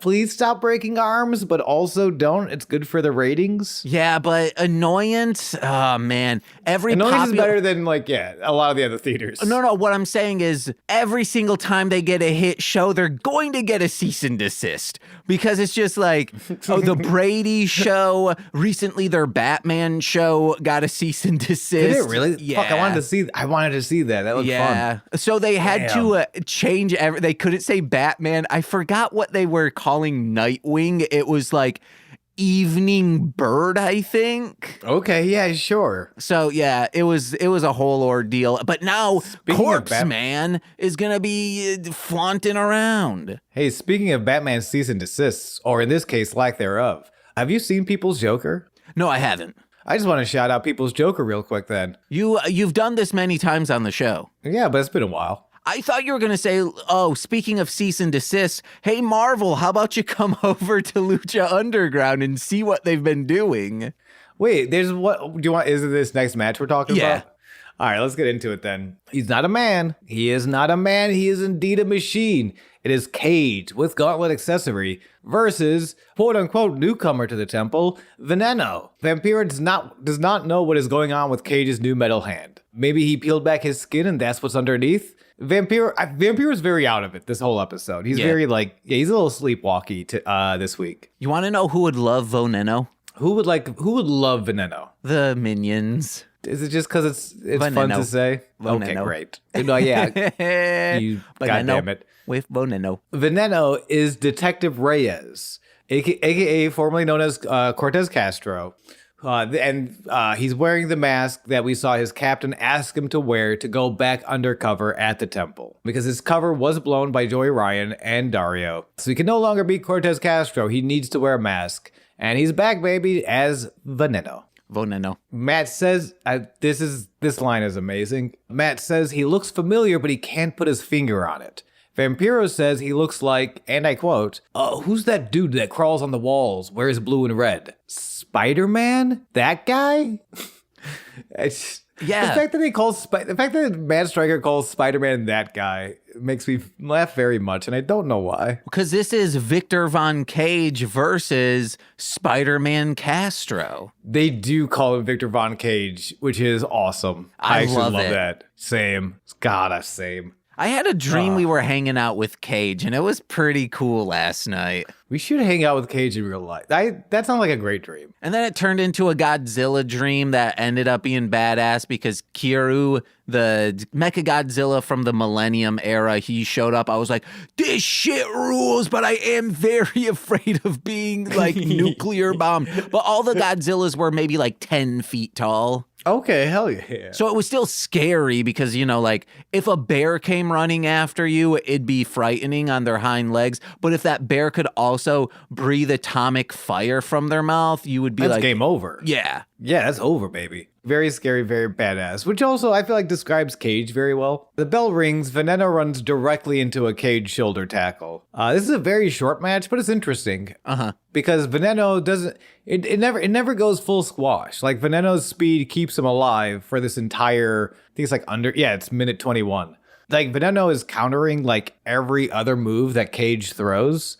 Please stop breaking arms, but also don't. It's good for the ratings. Yeah, but annoyance, oh man. Annoyance is better than a lot of the other theaters. No, what I'm saying is every single time they get a hit show, they're going to get a cease and desist. Because it's just the Brady show, recently their Batman show got a cease and desist. Did it really? Yeah. Fuck, I wanted to see that. That looked fun. So they had to change they couldn't say Batman. I forgot what they were calling Nightwing. It was Evening Bird, I think. Okay, yeah, sure. So yeah, it was a whole ordeal. But now Corpse Man is gonna be flaunting around. Hey, speaking of Batman cease and desists, or in this case, lack thereof, have you seen People's Joker? No, I haven't. I just want to shout out People's Joker real quick then. You've done this many times on the show. Yeah, but it's been a while. I thought you were going to say, oh, speaking of cease and desist, hey, Marvel, how about you come over to Lucha Underground and see what they've been doing? Wait, is it this next match we're talking about? All right, let's get into it then. He's not a man. He is not a man. He is indeed a machine. It is Cage with gauntlet accessory versus quote-unquote newcomer to the temple, Veneno. Vampiro does not know what is going on with Cage's new metal hand. Maybe he peeled back his skin and that's what's underneath. Vampiro's very out of it this whole episode. He's very he's a little sleepwalky this week. You want to know who would love Veneno? Who would love Veneno? The minions. Is it just because it's Veneno. fun to say? Veneno. Okay, great. No, yeah. You goddamn it. With Veneno. Veneno is Detective Reyes, aka formerly known as Cortez Castro. And he's wearing the mask that we saw his captain ask him to wear to go back undercover at the temple. Because his cover was blown by Joey Ryan and Dario. So he can no longer be Cortez Castro. He needs to wear a mask. And he's back, baby, as Veneno. Matt says, this line is amazing. Matt says he looks familiar, but he can't put his finger on it. Vampiro says he looks like, and I quote, who's that dude that crawls on the walls, wears blue and red? Spider-Man? That guy? Yeah. The fact that Matt Stryker calls Spider-Man that guy makes me laugh very much, and I don't know why. Because this is Victor Von Cage versus Spider-Man Castro. They do call him Victor Von Cage, which is awesome. I actually love it. that. Same. God, same. I had a dream we were hanging out with Cage, and it was pretty cool last night. We should hang out with Cage in real life. That sounds like a great dream. And then it turned into a Godzilla dream that ended up being badass because Kiryu, the Mechagodzilla from the Millennium era, he showed up. I was like, this shit rules, but I am very afraid of being like nuclear bombed. But all the Godzillas were maybe like 10 feet tall. Okay, hell yeah. So it was still scary because, like if a bear came running after you, it'd be frightening on their hind legs. But if that bear could also breathe atomic fire from their mouth, you would be that's game over. Yeah. Yeah, that's over, baby. Very scary, very badass, which also I feel like describes Cage very well. The bell rings, Veneno runs directly into a Cage shoulder tackle. This is a very short match, but it's interesting. Because Veneno doesn't, it never goes full squash. Like Veneno's speed keeps him alive for this entire, I think it's like it's minute 21. Like Veneno is countering like every other move that Cage throws.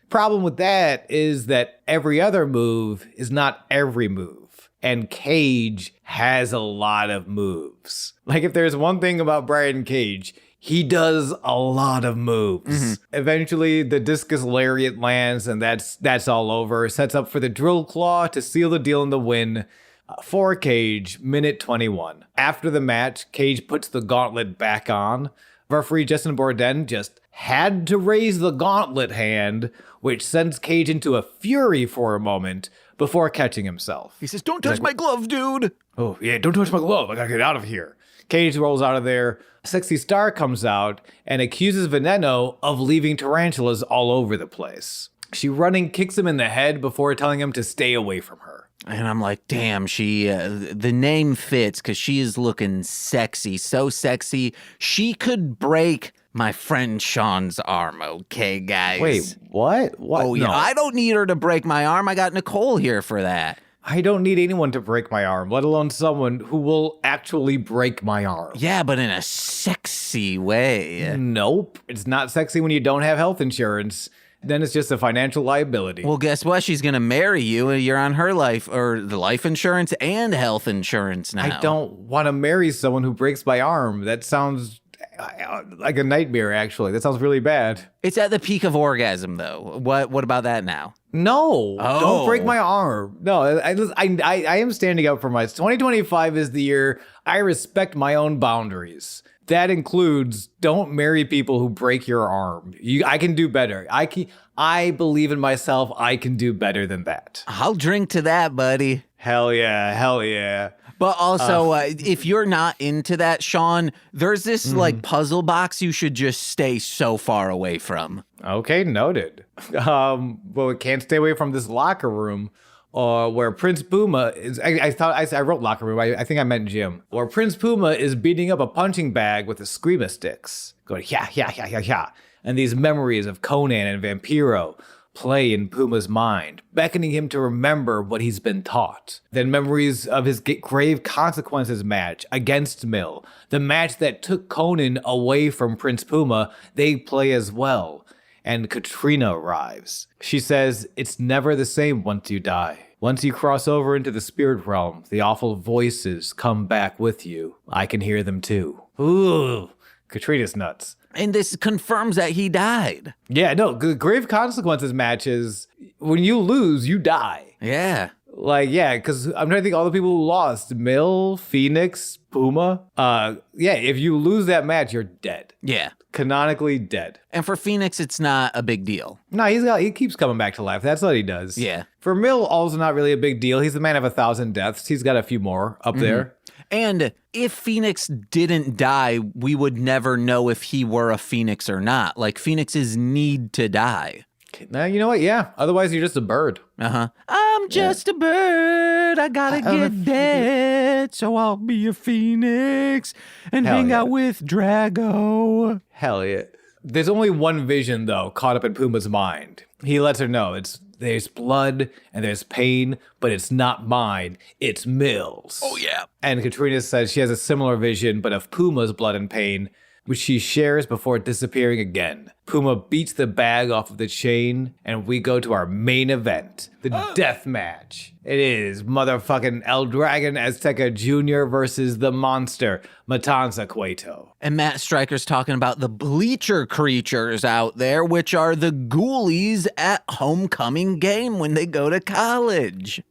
Problem with that is that every other move is not every move. And Cage has a lot of moves. Like if there's one thing about Brian Cage, he does a lot of moves. Eventually the discus lariat lands and that's all over. Sets up for the drill claw to seal the deal in the win for Cage, minute 21. After the match, Cage puts the gauntlet back on. Referee Justin Bourdin just had to raise the gauntlet hand, which sends Cage into a fury for a moment before catching himself. He says, don't touch my glove, dude. Oh, yeah, don't touch my glove. I gotta get out of here. Cage rolls out of there. Sexy Star comes out and accuses Veneno of leaving tarantulas all over the place. She running kicks him in the head before telling him to stay away from her. And I'm like, damn, she, the name fits because she is looking sexy, so sexy. She could break my friend Sean's arm, okay, guys? Wait, what? What? Oh, yeah, no. I don't need her to break my arm. I got Nicole here for that. I don't need anyone to break my arm, let alone someone who will actually break my arm. Yeah, but in a sexy way. Nope. It's not sexy when you don't have health insurance. Then it's just a financial liability. Well, guess what? She's going to marry you. You're on her life or the life insurance and health insurance now. I don't want to marry someone who breaks my arm. That sounds like a nightmare, actually. That sounds really bad. It's at the peak of orgasm, though. What about that now? No, Don't break my arm. No, I am standing up for my 2025 is the year I respect my own boundaries. That includes don't marry people who break your arm. I can do better. I believe in myself. I can do better than that. I'll drink to that, buddy. Hell yeah. Hell yeah. But also, if you're not into that, Sean, there's this like puzzle box you should just stay so far away from. Okay, noted. Well, we can't stay away from this locker room. where Prince Puma is. I wrote locker room. I think I meant gym. Where Prince Puma is beating up a punching bag with the screamer sticks, going yeah yeah yeah yeah yeah, and these memories of Conan and Vampiro play in Puma's mind, beckoning him to remember what he's been taught. Then memories of his grave consequences match against Mill, the match that took Conan away from Prince Puma, they play as well. And Katrina arrives. She says, it's never the same once you die. Once you cross over into the spirit realm, the awful voices come back with you. I can hear them too. Ooh, Katrina's nuts. And this confirms that he died. Yeah, no, the grave consequences matches, when you lose, you die. Yeah. Like, yeah, because I'm trying to think all the people who lost. Mill, Phoenix, Puma. Yeah, if you lose that match, you're dead. Yeah. Canonically dead. And for Phoenix, it's not a big deal. No, he keeps coming back to life. That's what he does. Yeah. For Mill, also not really a big deal. He's the man of 1,000 deaths. He's got a few more up there. And if Phoenix didn't die, we would never know if he were a Phoenix or not. Like, Phoenixes need to die. Now, you know what? Yeah. Otherwise, you're just a bird. Uh-huh. I'm just a bird. I gotta get dead, so I'll be a Phoenix and hang out with Drago. Hell yeah. There's only one vision, though, caught up in Puma's mind. He lets her know there's blood and there's pain, but it's not mine. It's Mill's. Oh, yeah. And Katrina says she has a similar vision, but of Puma's blood and pain, which she shares before disappearing again. Puma beats the bag off of the chain, and we go to our main event, the death match. It is motherfucking El Dragon Azteca Jr. versus the monster, Matanza Cueto. And Matt Stryker's talking about the bleacher creatures out there, which are the ghoulies at homecoming game when they go to college.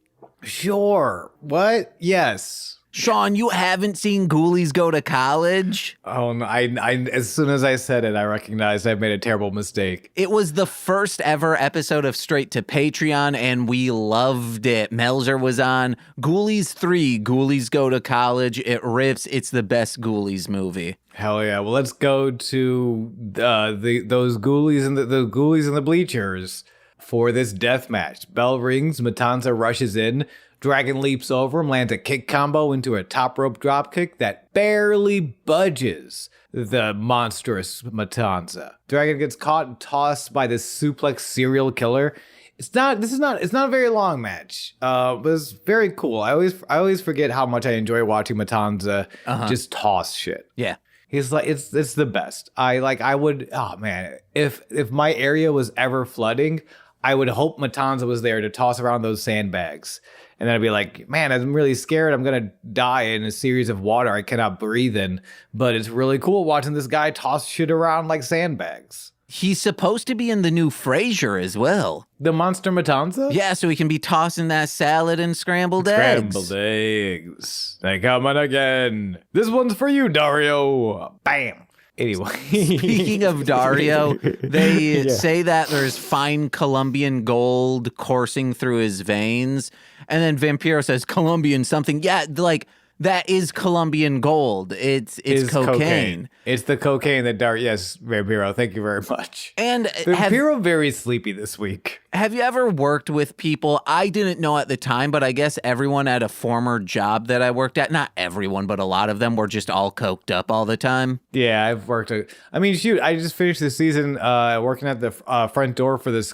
Sure. What? Yes. Sean, you haven't seen ghoulies go to college? Oh, no, I as soon as I said it, I recognized I made a terrible mistake. It was the first ever episode of Straight to Patreon, and we loved it. Melzer was on. Ghoulies 3, Ghoulies Go to College. It rips. It's the best Ghoulies movie. Hell yeah. Well, let's go to those ghoulies and the ghoulies and the bleachers for this death match. Bell rings, Matanza rushes in. Dragon leaps over him, lands a kick combo into a top rope dropkick that barely budges the monstrous Matanza. Dragon gets caught and tossed by this suplex serial killer. It's not a very long match. But it's very cool. I always forget how much I enjoy watching Matanza just toss shit. Yeah. He's like, it's the best. I would, oh man, if my area was ever flooding, I would hope Matanza was there to toss around those sandbags. And then I'd be like, man, I'm really scared. I'm going to die in a series of water I cannot breathe in. But it's really cool watching this guy toss shit around like sandbags. He's supposed to be in the new Frasier as well. The Monster Matanza? Yeah, so he can be tossing that salad and scrambled eggs. Scrambled eggs. They coming again. This one's for you, Dario. Bam. Anyway. Speaking of Dario, they say that there's fine Colombian gold coursing through his veins. And then Vampiro says, Colombian something. Yeah, like, that is Colombian gold. It's cocaine. It's the cocaine that yes, Vampiro, thank you very much. And Vampiro very sleepy this week. Have you ever worked with people? I didn't know at the time, but I guess everyone at a former job that I worked at, not everyone, but a lot of them were just all coked up all the time. Yeah, I've worked. I mean, shoot, I just finished the season working at the front door for this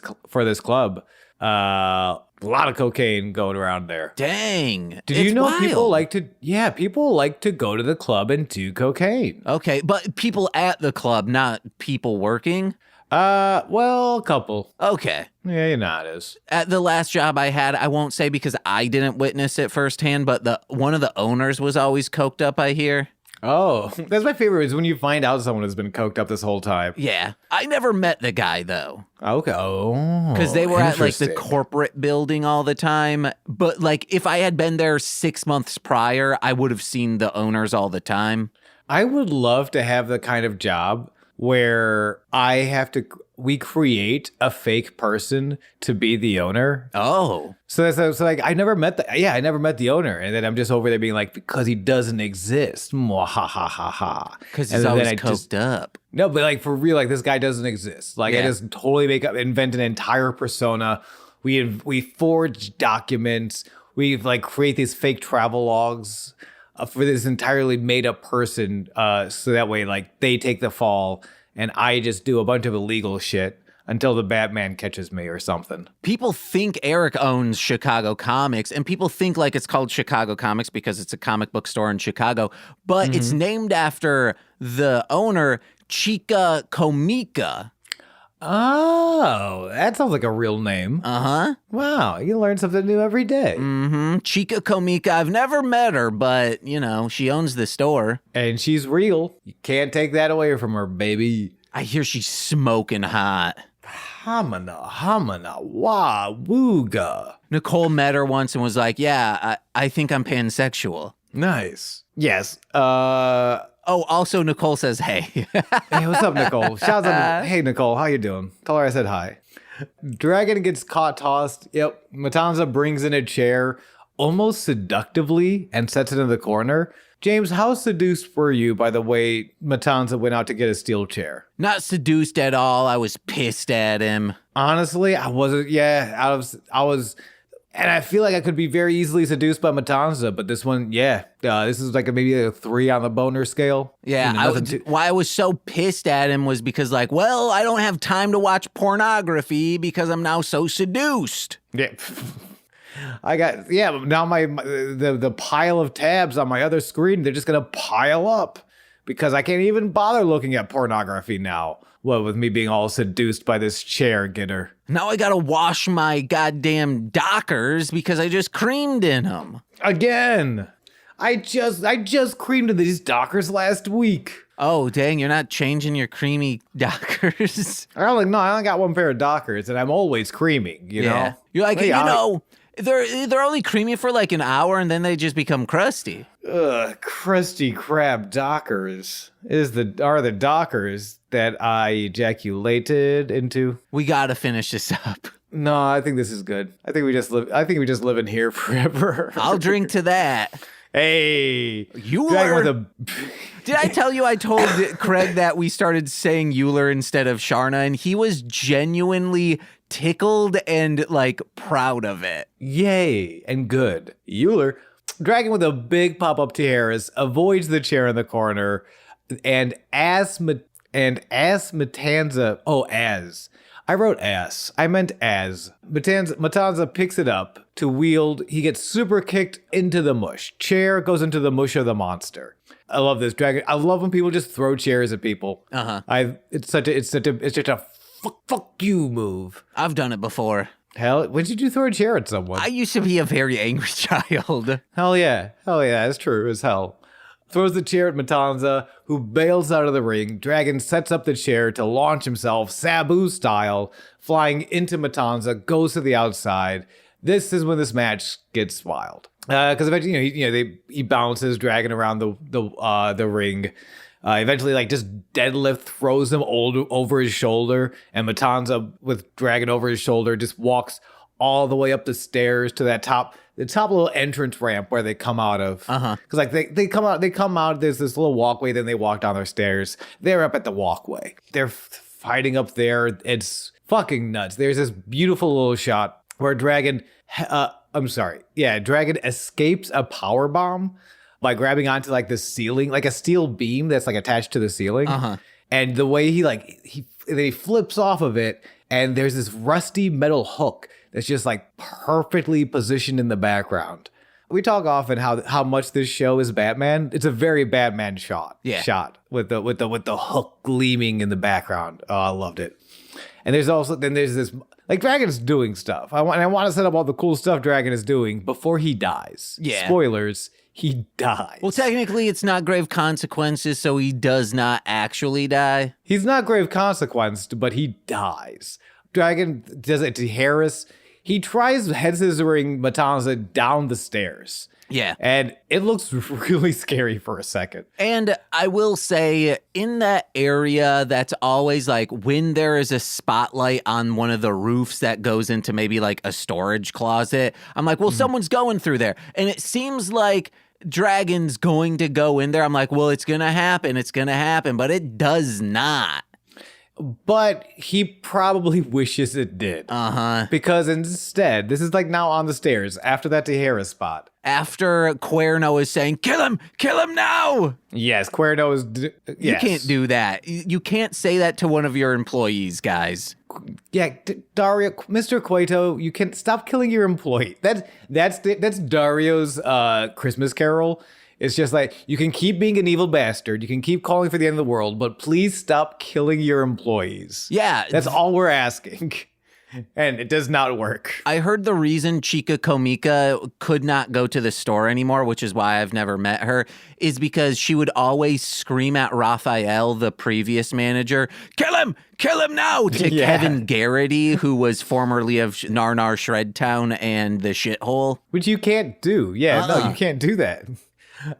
club. A lot of cocaine going around there. Dang. Did you know wild. people like to go to the club and do cocaine? Okay, but people at the club, not people working? Well, a couple. Okay. Yeah, you know how it is. At the last job I had, I won't say because I didn't witness it firsthand, but one of the owners was always coked up, I hear. Oh, that's my favorite is when you find out someone has been coked up this whole time. Yeah. I never met the guy, though. Okay. Oh, because they were at, like, the corporate building all the time. But, like, if I had been there 6 months prior, I would have seen the owners all the time. I would love to have the kind of job where we create a fake person to be the owner. Oh. So like, I never met the owner. And then I'm just over there being like, because he doesn't exist. Mwah, ha, ha, ha, ha. Because he's always coked up. No, but like for real, like this guy doesn't exist. Like I just totally invent an entire persona We forge documents. We like create these fake travel logs for this entirely made up person. So that way, like they take the fall, and I just do a bunch of illegal shit until the Batman catches me or something. People think Eric owns Chicago Comics, and people think like it's called Chicago Comics because it's a comic book store in Chicago, but it's named after the owner, Chica Comica. Oh, that sounds like a real name. Uh-huh. Wow, you learn something new every day. Mm-hmm. Chica Comica. I've never met her, but, she owns the store. And she's real. You can't take that away from her, baby. I hear she's smoking hot. Hamana, wah, wooga. Nicole met her once and was like, yeah, I think I'm pansexual. Nice. Yes. Oh, also Nicole says, hey. Hey, what's up, Nicole? Shouts out. Hey, Nicole, how you doing? Tell her I said hi. Dragon gets caught tossed. Yep. Matanza brings in a chair almost seductively and sets it in the corner. James, how seduced were you by the way Matanza went out to get a steel chair? Not seduced at all. I was pissed at him. Honestly, I wasn't. Yeah, I was. And I feel like I could be very easily seduced by Matanza, but this one, this is like maybe a 3 on the boner scale. Yeah, why I was so pissed at him was because I don't have time to watch pornography because I'm now so seduced. Yeah. But now the pile of tabs on my other screen, they're just going to pile up because I can't even bother looking at pornography now. Well, with me being all seduced by this chair getter. Now I gotta wash my goddamn Dockers because I just creamed in them. Again. I just creamed in these Dockers last week. Oh, dang, you're not changing your creamy Dockers? I only got one pair of Dockers, and I'm always creaming, you know? You're like, they're only creamy for like an hour, and then they just become crusty. Ugh, crusty crab Dockers are the Dockers that I ejaculated into. We gotta finish this up. No, I think this is good. I think we just live in here forever. I'll drink to that. Hey, Euler. Did I tell you I told Craig that we started saying Euler instead of Sharna, and he was genuinely tickled and like proud of it. Yay, and good. Euler, dragon with a big pop-up tiaras, avoids the chair in the corner, and as Matanza, I wrote as. I meant as. Matanza picks it up to wield. He gets super kicked into the mush. Chair goes into the mush of the monster. I love this dragon. I love when people just throw chairs at people. It's such a fuck you move. I've done it before. Hell, when did you throw a chair at someone? I used to be a very angry child. Hell yeah, it's true as hell. Throws the chair at Matanza, who bails out of the ring. Dragon sets up the chair to launch himself, Sabu style, flying into Matanza, goes to the outside. This is when this match gets wild. Because eventually, he bounces Dragon around the ring. Eventually, like, just deadlift throws him over his shoulder, and Matanza, with Dragon over his shoulder, just walks all the way up the stairs to the top little entrance ramp where they come out of. Because like they come out. There's this little walkway. Then they walk down their stairs. They're up at the walkway. They're fighting up there. It's fucking nuts. There's this beautiful little shot where Dragon escapes a power bomb by grabbing onto like the ceiling, like a steel beam that's like attached to the ceiling. And the way he flips off of it, and there's this rusty metal hook that's just like perfectly positioned in the background. We talk often how much this show is Batman. It's a very Batman shot. Yeah. Shot with the hook gleaming in the background. Oh, I loved it. And there's this like Dragon's doing stuff. I want to set up all the cool stuff Dragon is doing before he dies. Yeah. Spoilers. He dies. Well, technically, it's not grave consequences, so he does not actually die. He's not grave consequenced, but he dies. Dragon does it to Harris. He tries head scissoring Matanza down the stairs. Yeah. And it looks really scary for a second. And I will say, in that area, that's always like when there is a spotlight on one of the roofs that goes into maybe like a storage closet, I'm like, well, someone's going through there. And it seems like Dragon's going to go in there. I'm like, well, it's going to happen. But it does not. but he probably wishes it did. Because instead, this is like now on the stairs after that Tijeras spot. After Cuerno is saying, kill him now. Yes, Cuerno is. Yes. You can't do that. You can't say that to one of your employees, guys. Yeah, Dario, Mr. Cueto, you can stop killing your employee. That's Dario's Christmas Carol. It's just like, you can keep being an evil bastard. You can keep calling for the end of the world, but please stop killing your employees. Yeah. That's all we're asking. And it does not work. I heard the reason Chica Comica could not go to the store anymore, which is why I've never met her, is because she would always scream at Raphael, the previous manager, kill him now, to Kevin Garrity, who was formerly of Narnar Shredtown and the Shithole. Which you can't do. Yeah, no, you can't do that.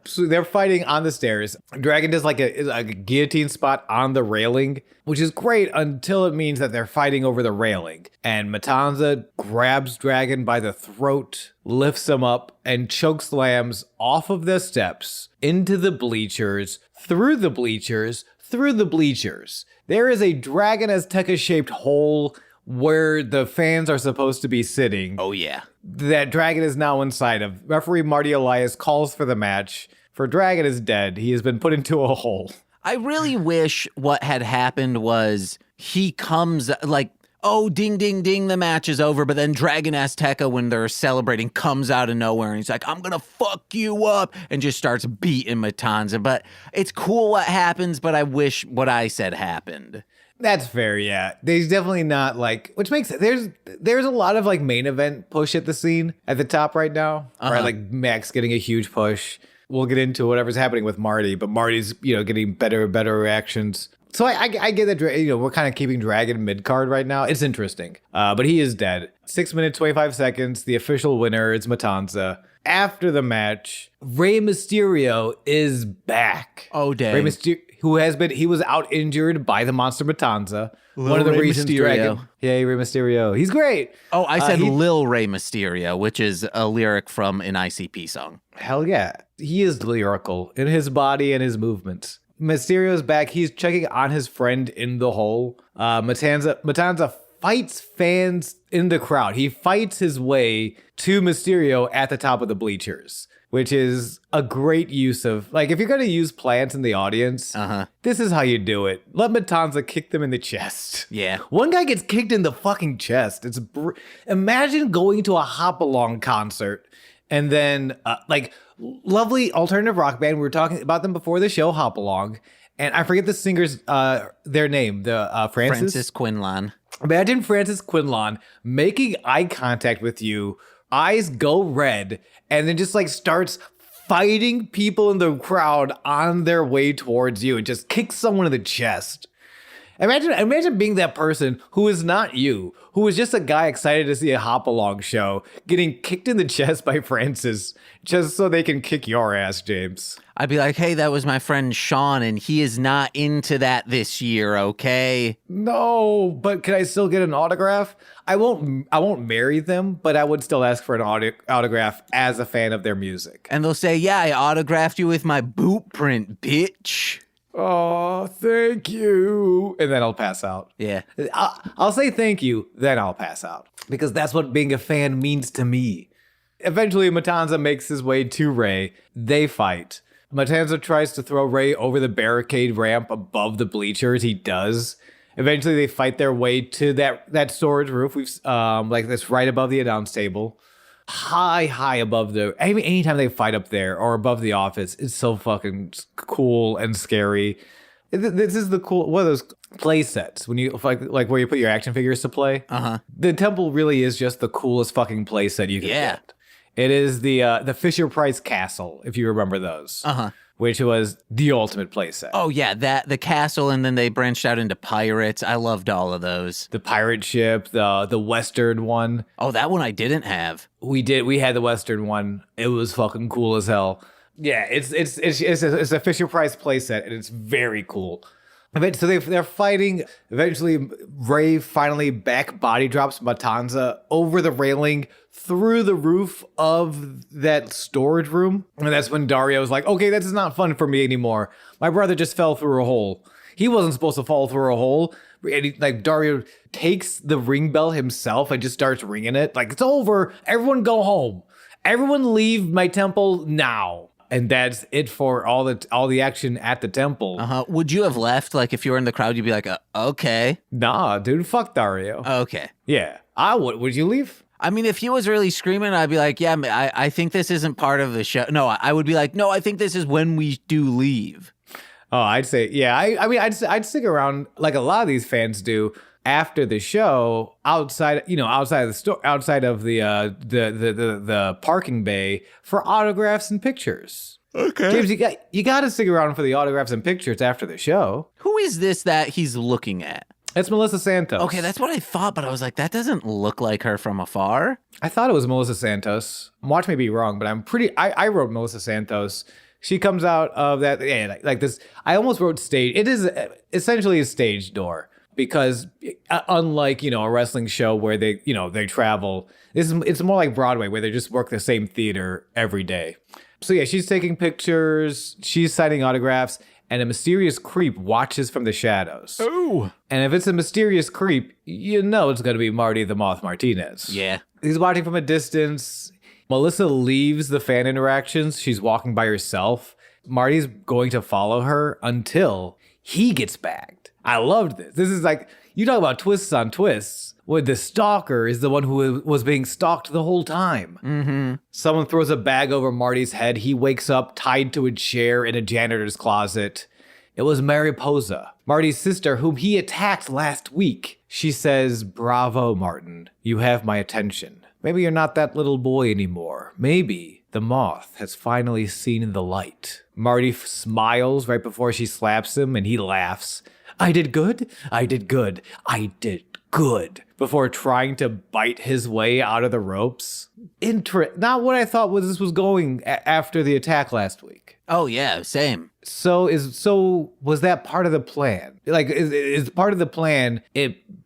So they're fighting on the stairs. Dragon does like a guillotine spot on the railing, which is great until it means that they're fighting over the railing. And Matanza grabs Dragon by the throat, lifts him up, and chokeslams off of the steps into the bleachers, through the bleachers, through the bleachers. There is a Dragon Azteca-shaped hole where the fans are supposed to be sitting. Oh, yeah. That Dragon is now inside of. Referee Marty Elias calls for the match. For Dragon is dead. He has been put into a hole. I really wish what had happened was he comes like, oh, ding, ding, ding, the match is over. But then Dragon Azteca, when they're celebrating, comes out of nowhere and he's like, I'm going to fuck you up, and just starts beating Matanza. But it's cool what happens, but I wish what I said happened. That's fair, yeah. There's definitely not like, which makes it, there's a lot of like main event push at the scene at the top right now. Right, like Max getting a huge push. We'll get into whatever's happening with Marty, but Marty's, getting better and better reactions. So I get that, we're kind of keeping Dragon mid-card right now. It's interesting. But he is dead. 6 minutes, 25 seconds. The official winner is Matanza. After the match, Rey Mysterio is back. Oh, dang. Rey Mysterio, he was out injured by the monster Matanza. One of the Rey reasons Mysterio. Dragon. Yeah, Rey Mysterio. He's great. Oh, I said Lil Rey Mysterio, which is a lyric from an ICP song. Hell yeah. He is lyrical in his body and his movements. Mysterio's back. He's checking on his friend in the hole. Matanza fights fans in the crowd. He fights his way to Mysterio at the top of the bleachers, which is a great use of, like, if you're going to use plants in the audience, this is how you do it. Let Matanza kick them in the chest. Yeah. One guy gets kicked in the fucking chest. Imagine going to a Hop-Along concert and then, lovely alternative rock band. We were talking about them before the show, Hop-Along. And I forget the singer's, their name, Francis Quinlan. Imagine Francis Quinlan making eye contact with you, eyes go red, and then just like starts fighting people in the crowd on their way towards you and just kicks someone in the chest. Imagine being that person who is not you, who is just a guy excited to see a Hop-Along show, getting kicked in the chest by Francis just so they can kick your ass, James. I'd be like, hey, that was my friend Sean, and he is not into that this year, okay? No, but can I still get an autograph? I won't marry them, but I would still ask for an autograph as a fan of their music. And they'll say, yeah, I autographed you with my boot print, bitch. Oh, thank you. And then I'll pass out. Yeah. I'll say thank you, then I'll pass out. Because that's what being a fan means to me. Eventually, Matanza makes his way to Rey. They fight. Matanza tries to throw Rey over the barricade ramp above the bleachers. He does. Eventually, they fight their way to that storage roof. Like that's right above the announce table. High above anytime they fight up there or above the office, it's so fucking cool and scary. This is the cool, one of those play sets when you like where you put your action figures to play. The temple really is just the coolest fucking play set you can get. It is the Fisher-Price Castle, if you remember those. Which was the ultimate playset. Oh, yeah, the castle, and then they branched out into pirates. I loved all of those. The pirate ship, the Western one. Oh, that one I didn't have. We had the Western one. It was fucking cool as hell. Yeah, it's a Fisher-Price playset, and it's very cool. So they're fighting. Eventually, Rey finally back body drops Matanza over the railing through the roof of that storage room. And that's when Dario's like, okay, this is not fun for me anymore. My brother just fell through a hole. he wasn't supposed to fall through a hole. And like Dario takes the ring bell himself and just starts ringing it. Like, it's over. Everyone go home. Everyone leave my temple now. And that's it for all the action at the temple. Would you have left? Like, if you were in the crowd, you'd be like, okay. Nah, dude, fuck Dario. Okay. Yeah, I would. Would you leave? I mean, if he was really screaming, I'd be like, yeah, I think this isn't part of the show. No, I would be like, no, I think this is when we do leave. Oh, I'd say, yeah. I mean, I'd stick around like a lot of these fans do after the show, outside of the store, outside of the parking bay for autographs and pictures. Okay, James, you got to stick around for the autographs and pictures after the show. Who is this that he's looking at? It's Melissa Santos. Okay, that's what I thought, but I was like, that doesn't look like her from afar. I thought it was Melissa Santos. Watch me be wrong, but I wrote Melissa Santos. She comes out of that, like this. I almost wrote stage. It is essentially a stage door. Because unlike, a wrestling show where they travel, it's more like Broadway where they just work the same theater every day. So yeah, she's taking pictures, she's signing autographs, and a mysterious creep watches from the shadows. Ooh. And if it's a mysterious creep, it's going to be Marty the Moth Martinez. Yeah. He's watching from a distance. Melissa leaves the fan interactions. She's walking by herself. Marty's going to follow her until he gets bagged. I loved this. This is like, you talk about twists on twists, where the stalker is the one who was being stalked the whole time. Mm-hmm. Someone throws a bag over Marty's head. He wakes up tied to a chair in a janitor's closet. It was Mariposa, Marty's sister, whom he attacked last week. She says, "Bravo, Martin. You have my attention. Maybe you're not that little boy anymore. Maybe the moth has finally seen the light." Marty smiles right before she slaps him, and he laughs. I did good. I did good. I did good. Before trying to bite his way out of the ropes. Not what I thought this was going after the attack last week. Oh yeah, same. So was that part of the plan? Like, is part of the plan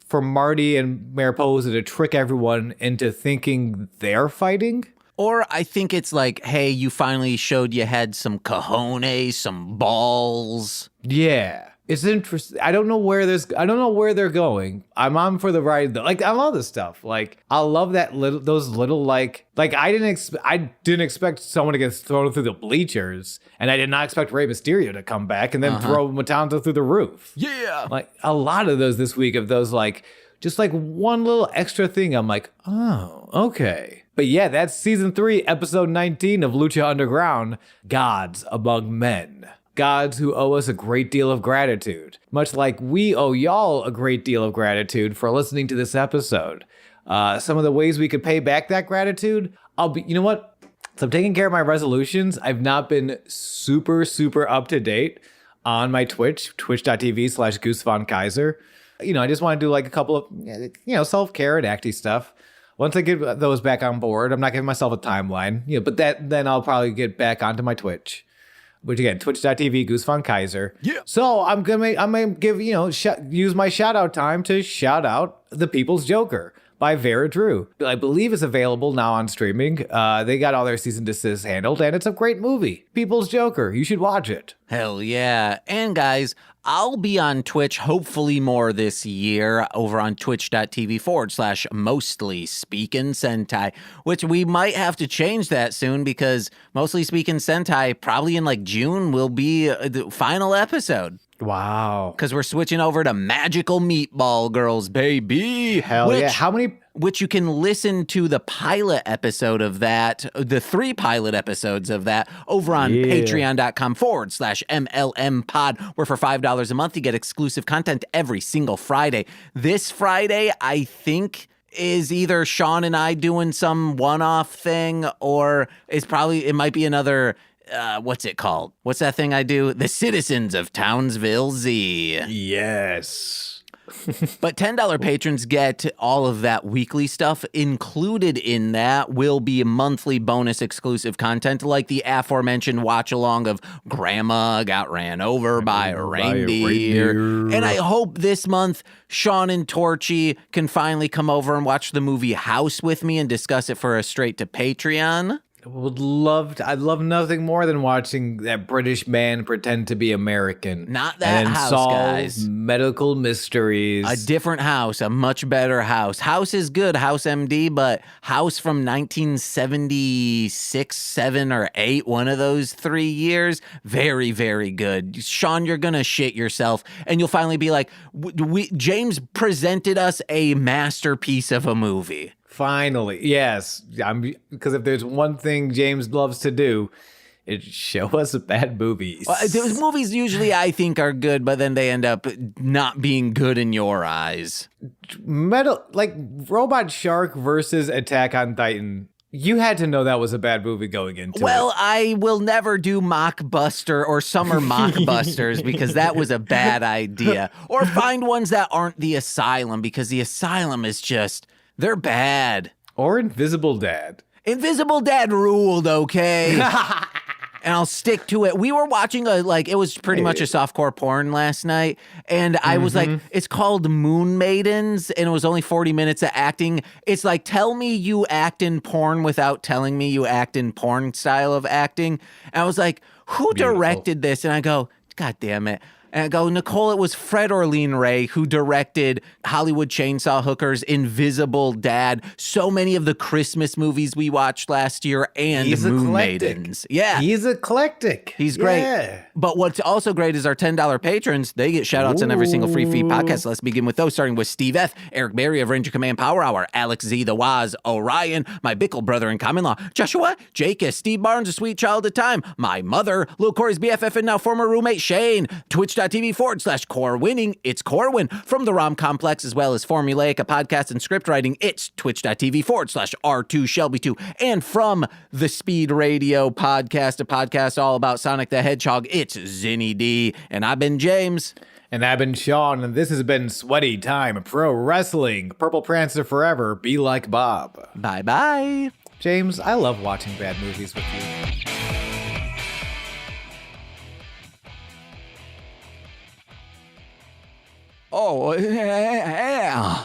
for Marty and Mariposa to trick everyone into thinking they're fighting? Or I think it's like, hey, you finally showed you had some cojones, some balls. Yeah. It's interesting. I don't know where they're going. I'm on for the ride though. Like, I love this stuff. Like, I love those little like I didn't expect someone to get thrown through the bleachers, and I did not expect Rey Mysterio to come back and then throw Matanza through the roof. Yeah. Like, a lot of those this week of those, like, just like one little extra thing. I'm like, oh, okay. But yeah, that's season 3, episode 19 of Lucha Underground, Gods Among Men. Gods who owe us a great deal of gratitude, much like we owe y'all a great deal of gratitude for listening to this episode. Some of the ways we could pay back that gratitude, you know what? So I'm taking care of my resolutions. I've not been super, super up to date on my twitch.tv/GooseVonKaiser. I just want to do like a couple of, self-care and acty stuff. Once I get those back on board, I'm not giving myself a timeline, but then I'll probably get back onto my Twitch. Which again, twitch.tv, GooseVonKaiser. Yeah. So I'm gonna give, use my shout out time to shout out The People's Joker by Vera Drew. I believe it's available now on streaming. They got all their cease and desist handled, and it's a great movie. People's Joker. You should watch it. Hell yeah. And guys, I'll be on Twitch hopefully more this year over on twitch.tv/mostly speaking Sentai, which we might have to change that soon because mostly speaking Sentai probably in like June will be the final episode. Wow. Because we're switching over to Magical Meatball Girls, baby. Hell yeah. How many? Which you can listen to the pilot episode of that, the 3 pilot episodes of that over on patreon.com/MLM pod, where for $5 a month you get exclusive content every single Friday. This Friday, I think, is either Sean and I doing some one-off thing, or it might be another... what's it called? What's that thing I do? The Citizens of Townsville Z. Yes. But $10 patrons get all of that weekly stuff. Included in that will be monthly bonus exclusive content like the aforementioned watch along of Grandma Got Ran Over by a Reindeer. And I hope this month Sean and Torchy can finally come over and watch the movie House with me and discuss it for a straight to Patreon. I'd love nothing more than watching that British man pretend to be American. Not that and then house, solve guys. medical mysteries. A different House, a much better House. House is good, House MD, but House from 1976, 7, or 8, one of those 3 years, very, very good. Sean, you're going to shit yourself, and you'll finally be like, James presented us a masterpiece of a movie. Finally, yes. Because if there's one thing James loves to do, it's show us bad movies. Those movies usually, I think, are good, but then they end up not being good in your eyes. Like Robot Shark versus Attack on Titan. You had to know that was a bad movie going into it. Well, I will never do Mockbuster or Summer Mockbusters because that was a bad idea. Or find ones that aren't The Asylum because The Asylum is just... they're bad. Or Invisible Dad. Invisible Dad ruled, okay? And I'll stick to it. We were watching it was pretty much a softcore porn last night. And I was like, it's called Moon Maidens. And it was only 40 minutes of acting. It's like, tell me you act in porn without telling me you act in porn style of acting. And I was like, who directed this? And I go, God damn it. And I go, Nicole, it was Fred Orlean Ray who directed Hollywood Chainsaw Hookers, Invisible Dad, so many of the Christmas movies we watched last year, and Moon Maidens. Yeah. He's eclectic. He's great. Yeah. But what's also great is our $10 patrons. They get shout-outs on every single free feed podcast. Let's begin with those, starting with Steve F., Eric Berry of Ranger Command Power Hour, Alex Z, The Waz, Orion, my Bickle brother in common law, Joshua, Jake, Steve Barnes, a sweet child of time, my mother, Lil Corey's BFF and now former roommate Shane, twitch.tv/Core Winning. It's Corwin from the ROM Complex, as well as Formulaic, a podcast and script writing. It's twitch.tv/R2 Shelby2. And from the Speed Radio podcast, a podcast all about Sonic the Hedgehog, it's Zinny D. And I've been James. And I've been Sean, and this has been Sweaty Time Pro Wrestling. Purple Prancer forever. Be like Bob. Bye-bye. James, I love watching bad movies with you. Oh, yeah.